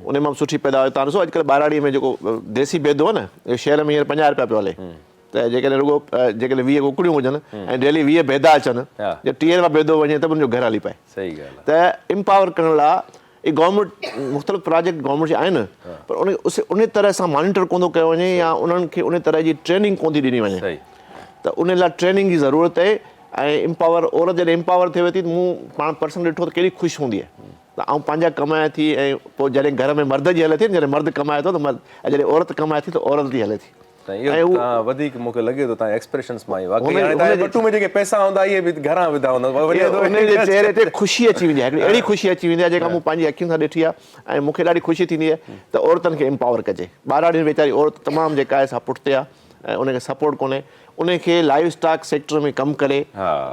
उन मां बि सुठी पैदावार। तव्हां ॾिसो अॼुकल्ह ॿाराड़ीअ में जेको देसी बेदो आहे न, इहो शहर में हींअर 50 रुपया पियो हले, त जेकॾहिं रुॻो जेकॾहिं 20 कुकड़ियूं हुजनि ऐं डेली 20 बेदा अचनि, जे 30 रुपया बेदो वञे त उनजो घर हली पए। सही ॻाल्हि आहे। त एम्पावर करण लाइ ये गवर्नमेंट मुख़्तलिफ़ प्रोजेक्ट गवर्नमेंट जे आहिनि, पर उन तरह सां मॉनिटर कोन थो कयो वञे या उन्हनि खे उन तरह जी ट्रेनिंग कोन थी ॾिनी वञे। त उन लाइ ट्रेनिंग जी ज़रूरत आहे। ऐं एम्पावर औरत जॾहिं एम्पावर थिए थी त मूं पाण पर्सन ॾिठो त केॾी ख़ुशि हूंदी आहे। त आउं पंहिंजा कमाए थी, ऐं पोइ जॾहिं घर में मर्द जी हले थी, जॾहिं मर्द कमाए थो त मर्द, ऐं जॾहिं औरत कमाए थी त औरत जी हले थी। वधीक मूंखे लॻे थो तव्हां एक्सप्रेशन्स मां बटू में जेके पैसा हूंदा इहे बि घरां विधा हूंदा, उनजे चेहरे ते ख़ुशी अची वेंदी आहे, हिकिड़ी अहिड़ी ख़ुशी अची वेंदी आहे जेका मूं पंहिंजी अखियुनि सां ॾिठी आहे। ऐं मूंखे ॾाढी ख़ुशी थींदी आहे त औरतुनि खे एम्पावर कजे। ॿाराड़ियुनि वीचारी औरत तमामु जेका आहे सा पुठिते आहे, उनखे सपोर्ट कोन्हे, उनखे लाइव स्टॉक सेक्टर में कमु करे,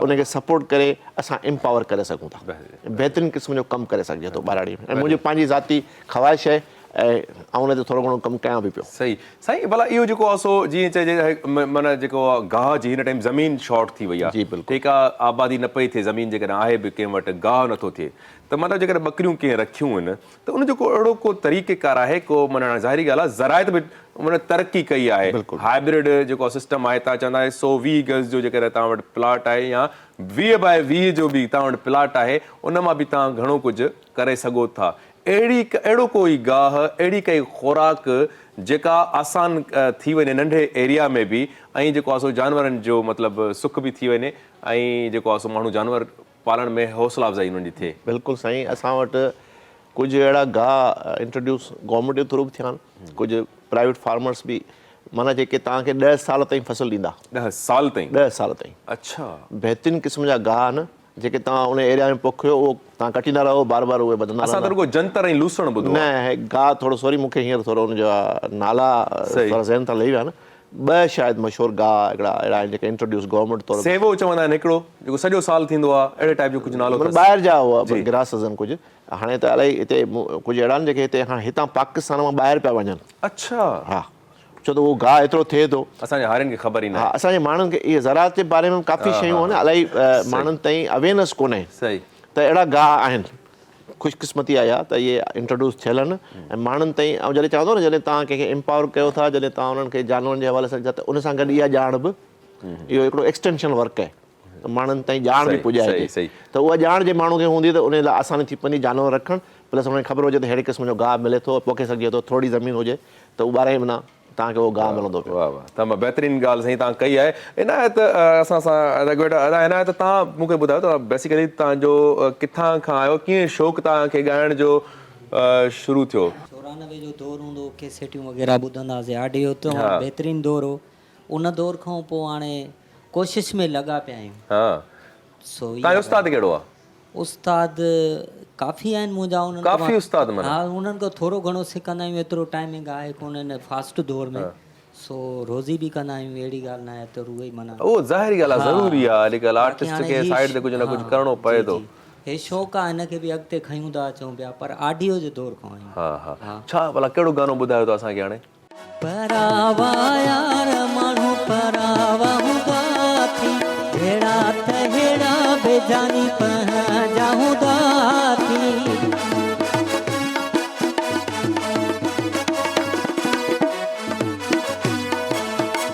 उनखे सपोर्ट करे असां एम्पावर करे सघूं था, बहितरीन क़िस्म जो कमु करे सघिजे थो ॿाराड़ी में। ऐं मुंहिंजी पंहिंजी ज़ाती ख़्वाहिश आहे ऐं उन ते थोरो घणो कमु कयां बि पियो। सही साईं, भला इहो जेको आहे सो जीअं चइजे माना जेको आहे गाह जी हिन टाइम ज़मीन शॉर्ट थी वई आहे, जी बिल्कुलु, ठीकु आहे, आबादी न पई थिए, ज़मीन जेकॾहिं आहे बि कंहिं वटि गाह नथो थिए, त मतिलबु जेकॾहिं ॿकरियूं कंहिं रखियूं आहिनि त उन जो को अहिड़ो को तरीक़ेकार आहे, को माना ज़ाहिरी ॻाल्हि आहे ज़राइत बि उन तरक़ी कई आहे, हाइब्रिड जेको सिस्टम आहे, तव्हां चवंदा 120 गज़ जो जेकॾहिं तव्हां वटि प्लाट आहे या 20 बाय 20 जो बि तव्हां वटि प्लाट आहे, उन मां बि तव्हां घणो कुझु करे सघो था। अहिड़ो कोई गाह, अहिड़ी काई खुराक जेका आसान थी वञे नंढे एरिया में बि, ऐं जेको आहे सो जानवरनि जो मतिलबु सुख बि थी वञे, ऐं जेको आहे सो माण्हू जानवर पालण में हौसला अफ़ज़ाई उन्हनि जी थिए। बिल्कुलु साईं, असां वटि कुझु अहिड़ा गाह इंट्रोड्यूस गवर्नमेंट जे थ्रू बि थिया आहिनि, कुझु प्राइवेट फार्मर्स बि, माना जेके तव्हांखे 10 साल ताईं फसल ॾींदा। 10 साल ताईं? 10 साल ताईं। अच्छा, बहितरीन क़िस्म जा गाह आहिनि जेके तव्हां उन एरिया में पोखियो, उहो तव्हां कटींदा रहो, बार बार उहे वधंदा असां त रुगो जंतर ऐं लूसण ॿुधो आहे। न गाह थोरो सॉरी मूंखे हींअर थोरो हुनजा नाला थोरा ज़हन तां लही विया आहिनि। 2 शायदि मशहूरु गाह हिकिड़ा अहिड़ा आहिनि जेके इंट्रोड्यूस गवर्नमेंट तौरु सेवो चवंदा आहिनि, हिकिड़ो जेको सॼो साल थींदो आहे, अहिड़े टाइप जो कुझु नालो ॿाहिरि जा हुआ ग्रासिस आहिनि कुझु। हाणे त इलाही हिते कुझु अहिड़ा आहिनि जेके हिते हाणे हितां पाकिस्तान मां ॿाहिरि पिया वञनि। अच्छा, हा, छो त उहो गाह एतिरो थिए थो, असांजे हारियुनि खे ख़बर ई न। हा, असांजे माण्हुनि खे इहे ज़राअत जे बारे में काफ़ी शयूं आहिनि, इलाही माण्हुनि ताईं अवेयरनेस कोन्हे। सही, त अहिड़ा गाह आहिनि, ख़ुशकिस्मती आहे त इहे इंट्रोड्यूस थियल आहिनि ऐं माण्हुनि ताईं। ऐं जॾहिं चवंदो न, जॾहिं तव्हां कंहिंखे एम्पावर कयो था, जॾहिं तव्हां उन्हनि खे जानवरनि जे हवाले सां त उन सां गॾु इहा ॼाण बि, इहो हिकिड़ो एक्सटेंशन वर्क आहे, माण्हुनि ताईं ॼाण बि पुॼाइजे। त उहा ॼाण जे माण्हू खे हूंदी त उन लाइ आसानी थी पवंदी जानवर रखणु, प्लस उनखे ख़बर हुजे त अहिड़े क़िस्म जो गाह मिले थो, पोखे सघिजे थो। थोरी ज़मीन हुजे त उहो 12 महीना तव्हांखे उहो गाह मिलंदो पियो। वाह वाह, तमामु बहितरीनु ॻाल्हि साईं तव्हां कई आहे। इनायत असां सां इनायत, तव्हां मूंखे ॿुधायो त बेसिकली तव्हांजो किथां खां आयो, कीअं शौक़ु तव्हांखे ॻाइण जो शुरू थियो? 94 जो दौर हूंदो, कैसेटियूं वग़ैरह ॿुधंदासीं, ऑडियो तो बहितरीनु दौर हो। उन दौर खां पोइ हाणे कोशिशि में लॻा पिया आहियूं। हा, तव्हांजो उस्ताद कहिड़ो आहे? उस्ताद काफ़ी आहिनि मुंहिंजा, उन्हनि काफ़ी उस्ताद माना? हा, उन्हनि खां थोरो घणो सिखंदा आहियूं, एतिरो टाइमिंग आहे कोन्हे फास्ट दौर में, सो रोज़ी बि कंदा आहियूं, अहिड़ी ॻाल्हि न आहे त उहो ई माना। उहो ज़ाहिरी ॻाल्हि आहे, ज़रूरी आहे, अॼुकल्ह आर्टिस्ट खे साइड ते कुझु न कुझु करिणो पए थो। हे शौक़ु आहे, हिनखे बि अॻिते खयूं था अचूं पिया, पर ऑडियो जे दौर खां आहियूं। हा हा, छा भला कहिड़ो गानो ॿुधायो था असांखे हाणे? परावा यार माण्हू परावा हूंदा थी, हेड़ा त हेड़ा बेजानी पंहिंजा हूंदा थी।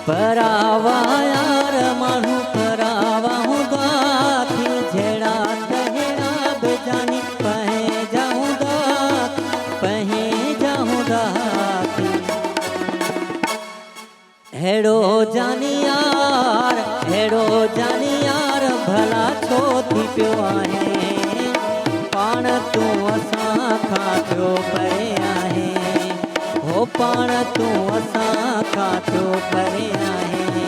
परावा यार माण्हू परावा हूंदा थी, जहिड़ा त हेड़ा बेजानी पंहिंजा हूंदा, पंहिंजा हूंदा थी। हेड़ो जानी यार, हेड़ो जानी यार भला छो थी पियो आहे, पाण तूं असां खां थियो परे आहे, हो पाण तूं असां खां थियो परे आहे।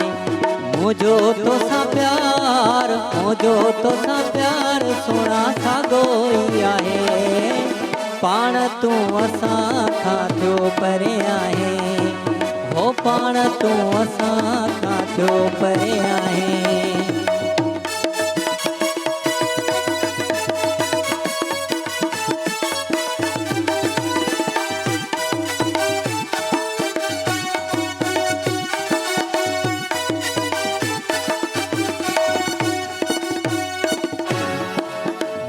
मुंहिंजो तोसां प्यार, मुंहिंजो तोसां प्यार सोना साॻो ई आहे, पाण तूं असां खां थियो परे आहे, हो पाण तूं असां खां थियो परे आहे।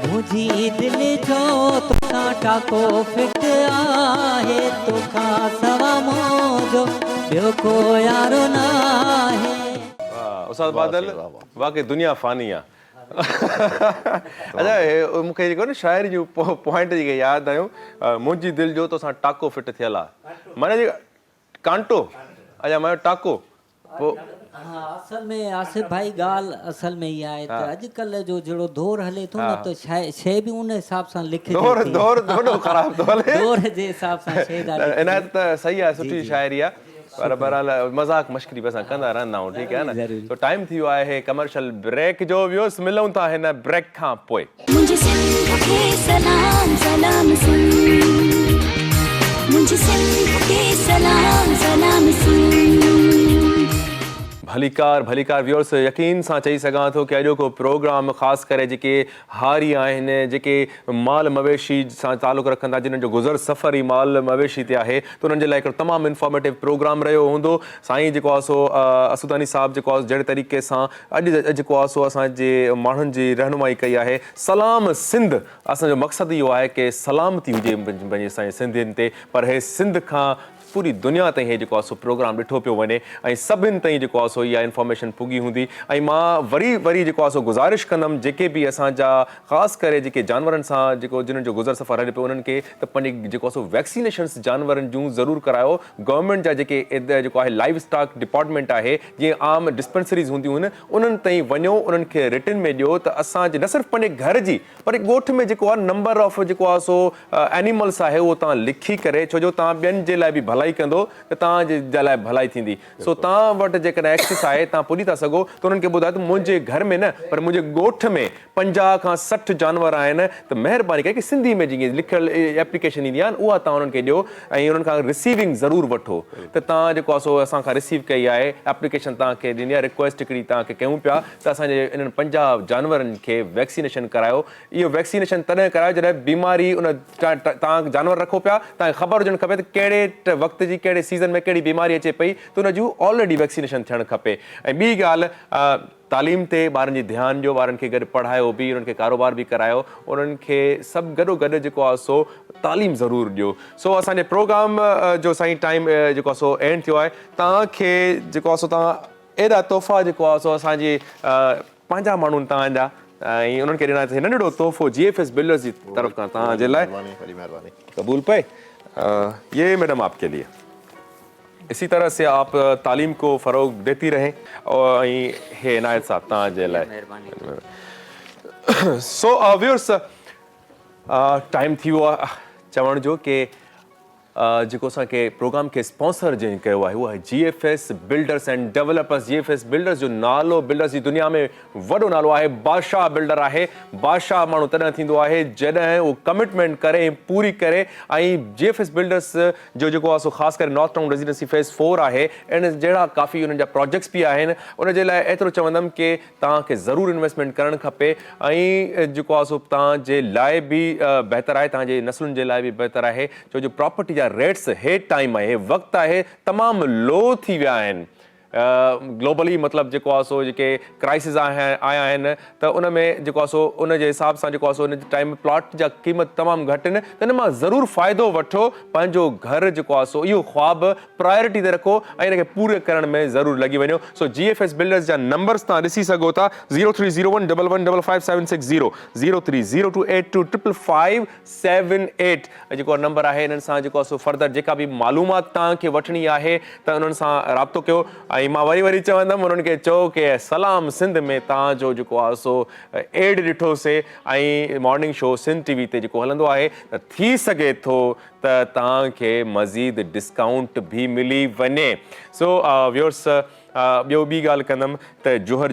मुंहिंजी दिलि जो तोखां टाको फिट आहे, तोखां सवा मुंहिंजो ॿियो को यारो न आहे। उस्ताद बादल, वाकई दुनिया फ़ानी आहे। अच्छा, मूंखे जेको न शाइरी जूं पॉइंट जेके यादि आयूं, मुंहिंजी दिलि जो तोसां टाको फिट थियल आहे, माना जेका कांटो, अच्छा मां टाको पोइ। हाँ, असल में आसिफ भाई ॻाल्हि असल में इहा आहे त अॼुकल्ह जो जहिड़ो दौर हले थो न, त शइ बि उन हिसाब सां लिखे दौर ख़राब थो हले, दौर जे हिसाब सां शइ इनायत त सही आहे, सुठी शाइरी आहे, पर बहरहाल मज़ाक मश्करी बि असां कंदा रहंदा आहियूं, ठीकु आहे न। तो टाइम थी वियो आहे कमर्शियल ब्रेक जो, व्यूअर्स मिलूं था हिन ब्रेक खां पोइ। मुझे सिंध के सलाम सलाम सुन, मुझे सिंध के सलाम सलाम सुन, भलीकार व्यूअर्स, यकीन सां चई सघां थो कि अॼोको प्रोग्राम ख़ासि करे जेके हारी आहिनि, जेके माल मवेशी सां तालुक़ रखनि था, जिन्हनि जो गुज़र सफ़र ई माल मवेशी ते आहे, त उन्हनि जे लाइ हिकिड़ो तमामु इंफॉर्मेटिव प्रोग्राम रहियो हूंदो। साईं जेको आहे सो असुदानी साहिबु जेको आहे जहिड़े तरीक़े सां अॼु जेको आहे सो असांजे माण्हुनि जी रहनुमाई कई आहे। सलाम सिंध, असांजो मक़सदु इहो आहे कि सलामती हुजे पंहिंजे असांजे सिंधियुनि ते, पर हे सिंध खां पूरी दुनिया ताईं हे जेको आहे सो प्रोग्राम ॾिठो पियो वञे ऐं सभिनि ताईं जेको आहे सो इहा इंफॉर्मेशन पुगी हूंदी। ऐं मां वरी जेको आहे सो गुज़ारिश कंदुमि जेके बि असांजा ख़ासि करे जेके जानवरनि सां जेको जिन्हनि जो गुज़र सफ़र हले पियो, उन्हनि खे त पंहिंजी जेको आहे सो वैक्सीनेशन्स जानवरनि जूं ज़रूरु करायो। गवर्नमेंट जा जेके जेको आहे लाइव स्टॉक डिपार्टमेंट आहे, जीअं आम डिस्पेंसरीज़ हूंदियूं आहिनि, उन्हनि ताईं वञो, उन्हनि खे रिटन में ॾियो त असांजे न सिर्फ़ु पंहिंजे घर जी पर ॻोठ में जेको आहे नंबर ऑफ जेको आहे सो एनिमल्स आहे उहो तव्हां लिखी करे, छो जो तव्हां ॿियनि जे लाइ बि भलाई कंदो त तव्हांजे लाइ भलाई थींदी। सो तव्हां वटि जेकॾहिं एक्सेस आहे, तव्हां पुॼी था सघो त उन्हनि खे ॿुधायो त मुंहिंजे घर में न पर मुंहिंजे ॻोठ में 50 खां 60 जानवर आहिनि, त महिरबानी करे कि सिंधी में जीअं लिखियल एप्लीकेशन ईंदी आहे उहा तव्हां उन्हनि खे ॾियो ऐं उन्हनि खां रिसीविंग ज़रूरु वठो त तव्हां जेको आहे सो असांखां रिसीव कई आहे एप्लीकेशन तव्हांखे ॾिनी आहे, रिक्वेस्ट हिकिड़ी तव्हांखे कयूं पिया त असांजे इन्हनि 50 जानवरनि खे वैक्सीनेशन करायो। इहो वैक्सीनेशन तॾहिं करायो जॾहिं बीमारी उन तव्हां जानवर रखो पिया, तव्हांखे ख़बर हुजणु खपे त कहिड़े वक़्त जी कहिड़े सीज़न में कहिड़ी बीमारी अचे पई, त उन जूं ऑलरेडी वैक्सीनेशन थियणु खपे। ऐं ॿी ॻाल्हि, तालीम ते ॿारनि जी ध्यानु ॾियो, ॿारनि खे गॾु पढ़ायो बि, उन्हनि खे कारोबार बि करायो, उन्हनि खे सभु गॾोगॾु जेको आहे सो तालीम ज़रूरु ॾियो। सो असांजे प्रोग्राम जो साईं टाइम जेको आहे सो एंड थियो आहे। तव्हांखे जेको आहे सो तव्हां एॾा तोहफ़ा जेको आहे सो असांजे पंहिंजा माण्हुनि तव्हांजा ऐं उन्हनि खे ॾिना नंढिड़ो तोहफ़ो GFS बिल्डर्स जी तरफ़ खां तव्हांजे लाइ क़बूल पए। ये मैडम आपके लिए। इसी तरह से आप तालीम को फ़रोग देती रहें और हे इनायत साहब तव्हांजे लाइ। सो व्यूअर्स, टाइम थी वियो आहे चवण जो कि जेको असांखे प्रोग्राम खे स्पॉन्सर जंहिं कयो आहे उहो आहे GFS builders and developers. GFS builders जो नालो बिल्डर्स जी दुनिया में वॾो नालो आहे, बादशाह बिल्डर आहे। बादशाह माण्हू तॾहिं थींदो आहे जॾहिं उहो कमिटमेंट करे पूरी करे। ऐं GFS बिल्डर्स जो जेको आहे सो ख़ासि करे नॉर्थ टाउन रेजिडेंसी फेज़ 4 आहे, ऐं जहिड़ा काफ़ी उन्हनि जा प्रोजेक्ट्स बि आहिनि, उनजे लाइ एतिरो चवंदुमि कि तव्हांखे ज़रूरु इन्वेस्टमेंट करणु खपे ऐं जेको आहे सो तव्हांजे लाइ बि बहितरु आहे, तव्हांजे नसलुनि जे लाइ बि बहितरु आहे, छो जो प्रॉपर्टी जा रेट्स हे टाइम आहे, हे वक़्तु आहे, तमामु लो थी विया आहिनि। ग्लोबली मतिलबु जेको आहे सो जेके क्राइसिस आया आहिनि त उन में जेको आहे सो उन जे हिसाब सां जेको आहे सो उन टाइम प्लॉट जा क़ीमत तमामु घटि आहिनि, त इन मां ज़रूरु फ़ाइदो वठो। पंहिंजो घर जेको आहे सो इहो ख़्वाबु प्रायोरिटी ते रखो ऐं इनखे पूरे करण में ज़रूरु लॻी वञो। सो GFS बिल्डर्स जा नंबर्स तव्हां ॾिसी सघो था, 0301115556 0302825558 जेको नंबर आहे, इन्हनि सां जेको आहे सो फर्दर जेका बि मालूमात तव्हांखे वठणी आहे त उन्हनि सां राब्तो कयो। ऐं मां वरी चवंदुमि उन्हनि खे चओ कि सलाम सिंध में तव्हांजो जेको आहे सो एड ॾिठोसीं ऐं मॉर्निंग शो सिंध TV ते जेको हलंदो आहे, त थी सघे थो त तव्हांखे मज़ीद डिस्काउंट बि मिली वञे। सो व्यूअर्स, ॿियो ॿी ॻाल्हि कंदुमि त जौहर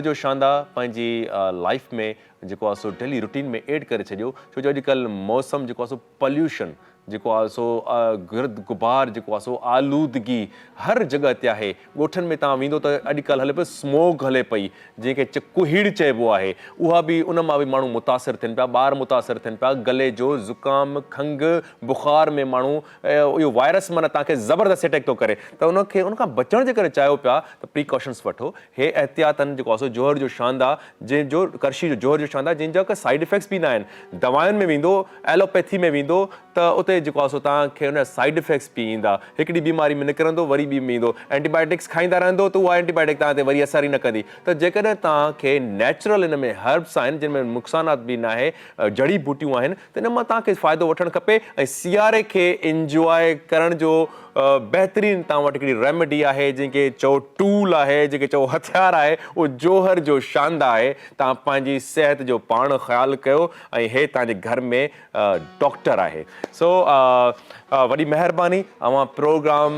जो शांदा पंहिंजी लाइफ में जेको आहे सो डेली रूटीन में एड करे छॾियो, छो जो अॼुकल्ह मौसम जेको आहे सो पॉल्यूशन जेको आहे सो गिर्द गुबार जेको आहे सो आलूदगी हर जॻह ते आहे। ॻोठनि में तव्हां वेंदो त अॼुकल्ह हले पियो स्मोक हले पई, जंहिंखे चिकुहीड़ चइबो आहे, उहा बि उन मां बि माण्हू मुतासिर थियनि पिया, ॿार मुतासिर थियनि पिया, गले जो ज़ुकाम खंघि बुख़ार में माण्हू इहो वायरस माना तव्हांखे ज़बरदस्त अटैक थो करे, त उनखां बचण जे करे चाहियो पिया त प्रिकॉशन्स वठो। हे एहतियातनि जेको आहे सो जौहर जो शांदा जंहिंजो करशी जो जौहर जो शांदा जंहिंजा का साइड इफेक्ट्स बि न आहिनि। दवाउनि में वेंदो, एलोपैथी में वेंदो त उते जेको आहे सो तव्हांखे उन साइड इफेक्ट्स बि ईंदा, हिकिड़ी बीमारी में निकिरंदो वरी ॿी में ईंदो, एंटीबायोटिक्स खाईंदा रहंदो त उहा एंटीबायोटिक तव्हां ते वरी असर ई न कंदी। त जेकॾहिं तव्हांखे नेचुरल इन में हर्ब्स आहिनि जिन में नुक़सानात बि न आहे, जड़ी बूटियूं आहिनि, त इन मां तव्हांखे फ़ाइदो वठणु खपे ऐं सियारे खे इंजॉय करण जो बहितरीनु तव्हां वटि हिकिड़ी रेमेडी आहे, जंहिंखे चओ टूल आहे, जंहिंखे चओ हथियार आहे, उहो जौहर जो शांदा आहे। तव्हां पंहिंजी सिहत जो पाण ख़्यालु कयो ऐं हे तव्हांजे घर में डॉक्टर आहे। सो वॾी महिरबानी, अवां प्रोग्राम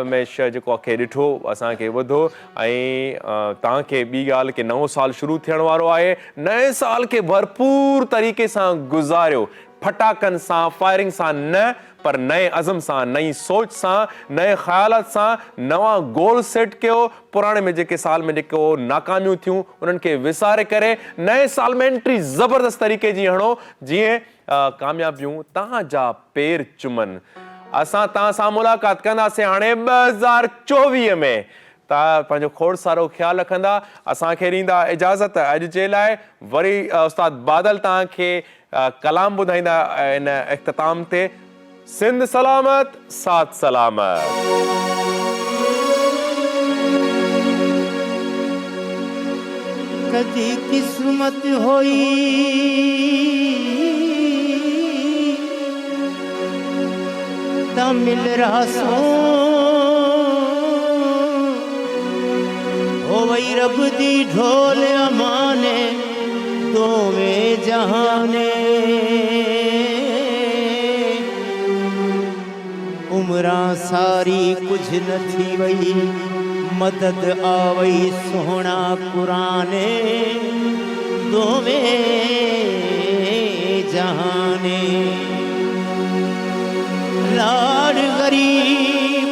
में जेको आहे ॾिठो, असांखे ॿुधो ऐं तव्हांखे ॿी ॻाल्हि कि नओं साल शुरू थियण वारो आहे, नए साल खे भरपूर तरीक़े सां गुज़ारियो। फटाकनि सां फायरिंग सां न, पर नए अज़म सां, नई सोच सां, नए ख़्यालात सां नवां गोल सेट कयो। पुराणे में जेके साल में जेको नाकामियूं थियूं उन्हनि खे विसारे करे नए साल में एंट्री ज़बरदस्त तरीक़े जी हणो जीअं कामयाबियूं तव्हांजा पेर चुमनि। असां तव्हां सां मुलाक़ात कंदासीं हाणे 2024 में। तव्हां पंहिंजो खोड़ सारो ख़्यालु रखंदा, असांखे ॾींदा इजाज़त। अॼु जे लाइ वरी उस्ताद बादल तव्हांखे कलाम ॿुधाईंदा इन इख़्तिताम ते। सिंध सलामत, साथ सलामत। कदी किस्मत होई ता मिल रहा सो हो वही रब दी ढोल अमाने दोवें जहाने। उमरा सारी कुछ न थी वई मदद आवई सोहना कुराने दोवें जहाने। लाड गरीब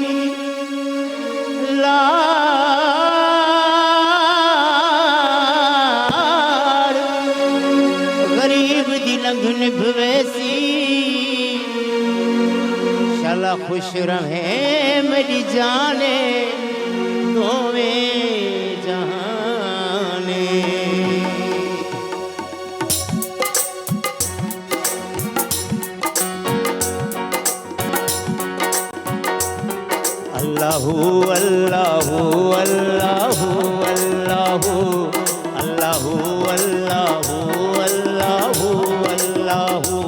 लाड गरीब दी लंघन भवेसी शाला खुश रहे मेरी जाने दोवें जहाने। अल्लाहु अल्लाहु अल्लाहु अल्लाहु अल्लाहु अल्लाहु अल्लाहु अल्लाहु।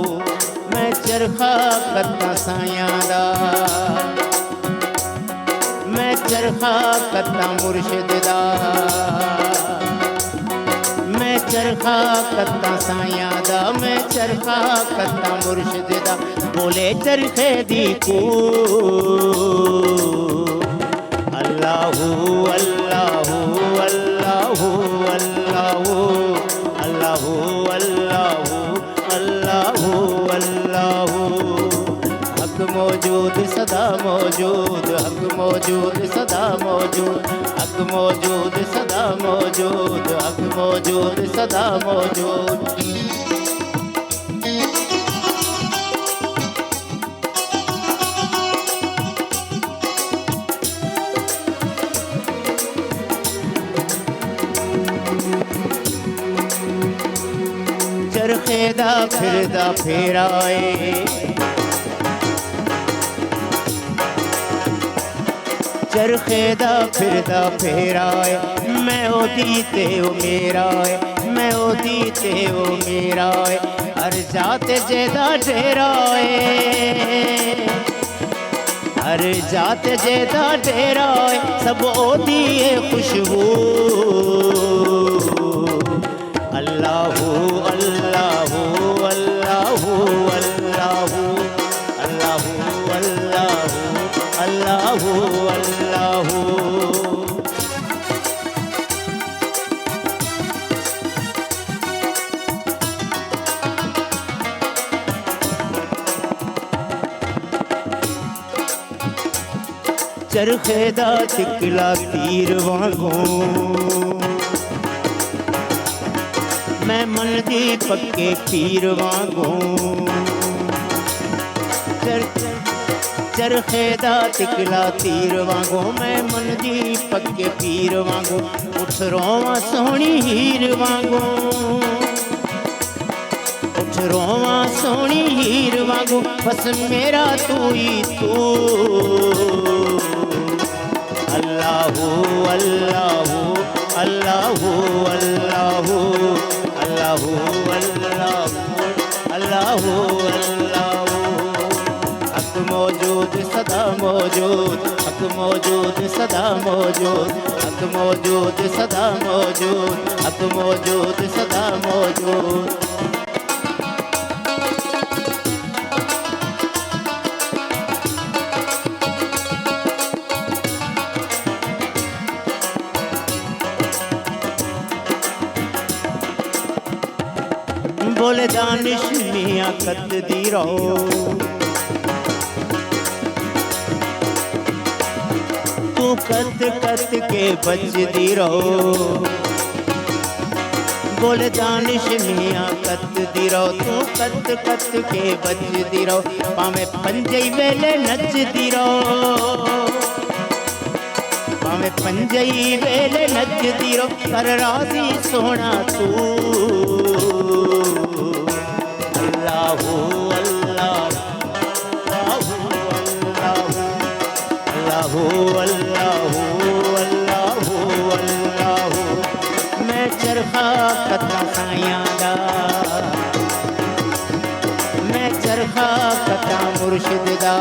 मैं चरखा कत्ता सायां दा, मैं चरखा कत्ता मुर्शिद दा, मैं चरखा कत्ता सायां दा, मैं चरखा कत्ता मुर्शिद दा। बोले चरखे दी को अल्लाहु अल्लाहु अल्लाहु अल्लाहु अल्लाहु अल्लाहु अल्लाहु अल्लाहु। हक मौजूद सदा मौजूद, हक मौजूद सदा मौजूद, हक मौजूद सदा मौजूद, हक मौजूद सदा मौजूद। चरखेदा फिरदा फेराए चरखेदा फिरदा फेराए। मैं ओदी ते ओ मेरा है, मैं ओदी ते ओ मेरा है। हर जात जेदा डेरा है, हर जात जेदा डेरा है। सब ओदी है खुशबू अल्लाहु अल्लाहु अल्लाहु अल्लाहु अल्लाहु अल्लाहु अल्लाहु अल्लाहु। चरखे दा तिकला तीर वांगू मैं मन दी पक्के पीर वांगू। चरखे दा तिकला तीर वांगू मैं मन दी पक्के पीर वांगू। उठ रोवा सोहनी हीर वांगू, उठ रोवा सोहनी हीर वांगू। बस मेरा तू ही तू अल्लाहु अल्लाहु अल्लाहु अल्लाहु अल्लाहु अल्लाहु अल्लाहु अल्लाहु। हक मौजूद सदा मौजूद, हक मौजूद सदा मौजूद, हक मौजूद सदा मौजूद, हक मौजूद सदा मौजूद। बोले दानिश मियाँ कतदी रहो तू कत कत के बजदी रहो बोले दानिश मियाँ कतदी रहो तू कत कत के बजदी रहो पावे पंजई वेले नचदी रहो पावे पंजई वेले नचदी रहो कर राजी सोना तू अल्लाहू अल्लाह अल्लाहू अल्लाहू अल्लाहू अल्लाहू मैं चरखा कथा साइयां दा मैं चरखा कथा मुर्शिद दा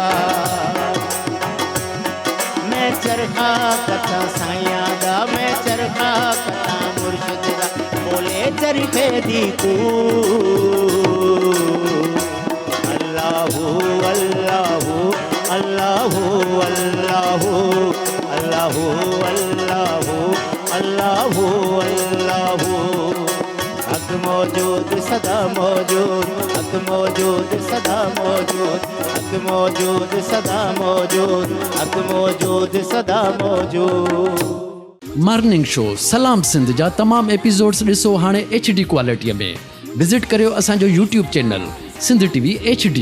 मैं चरखा कथा साइयां दा मैं चरखा कथा मुर्शिद दा बोले चरखे दी तू अल्लाहू अल्लाहू अल्लाहू अल्लाहू अल्लाहू अल्लाहू अल्लाहू अल्लाहू हक मौजूद सदा मौजूद हक मौजूद सदा मौजूद हक मौजूद सदा मौजूद हक मौजूद सदा मौजूद मॉर्निंग शो सलाम सिंध जा तमाम एपिसोड्स ॾिसो हाणे HD क्वालिटीअ में विज़िट करियो असांजो YouTube channel Sindh TV HD।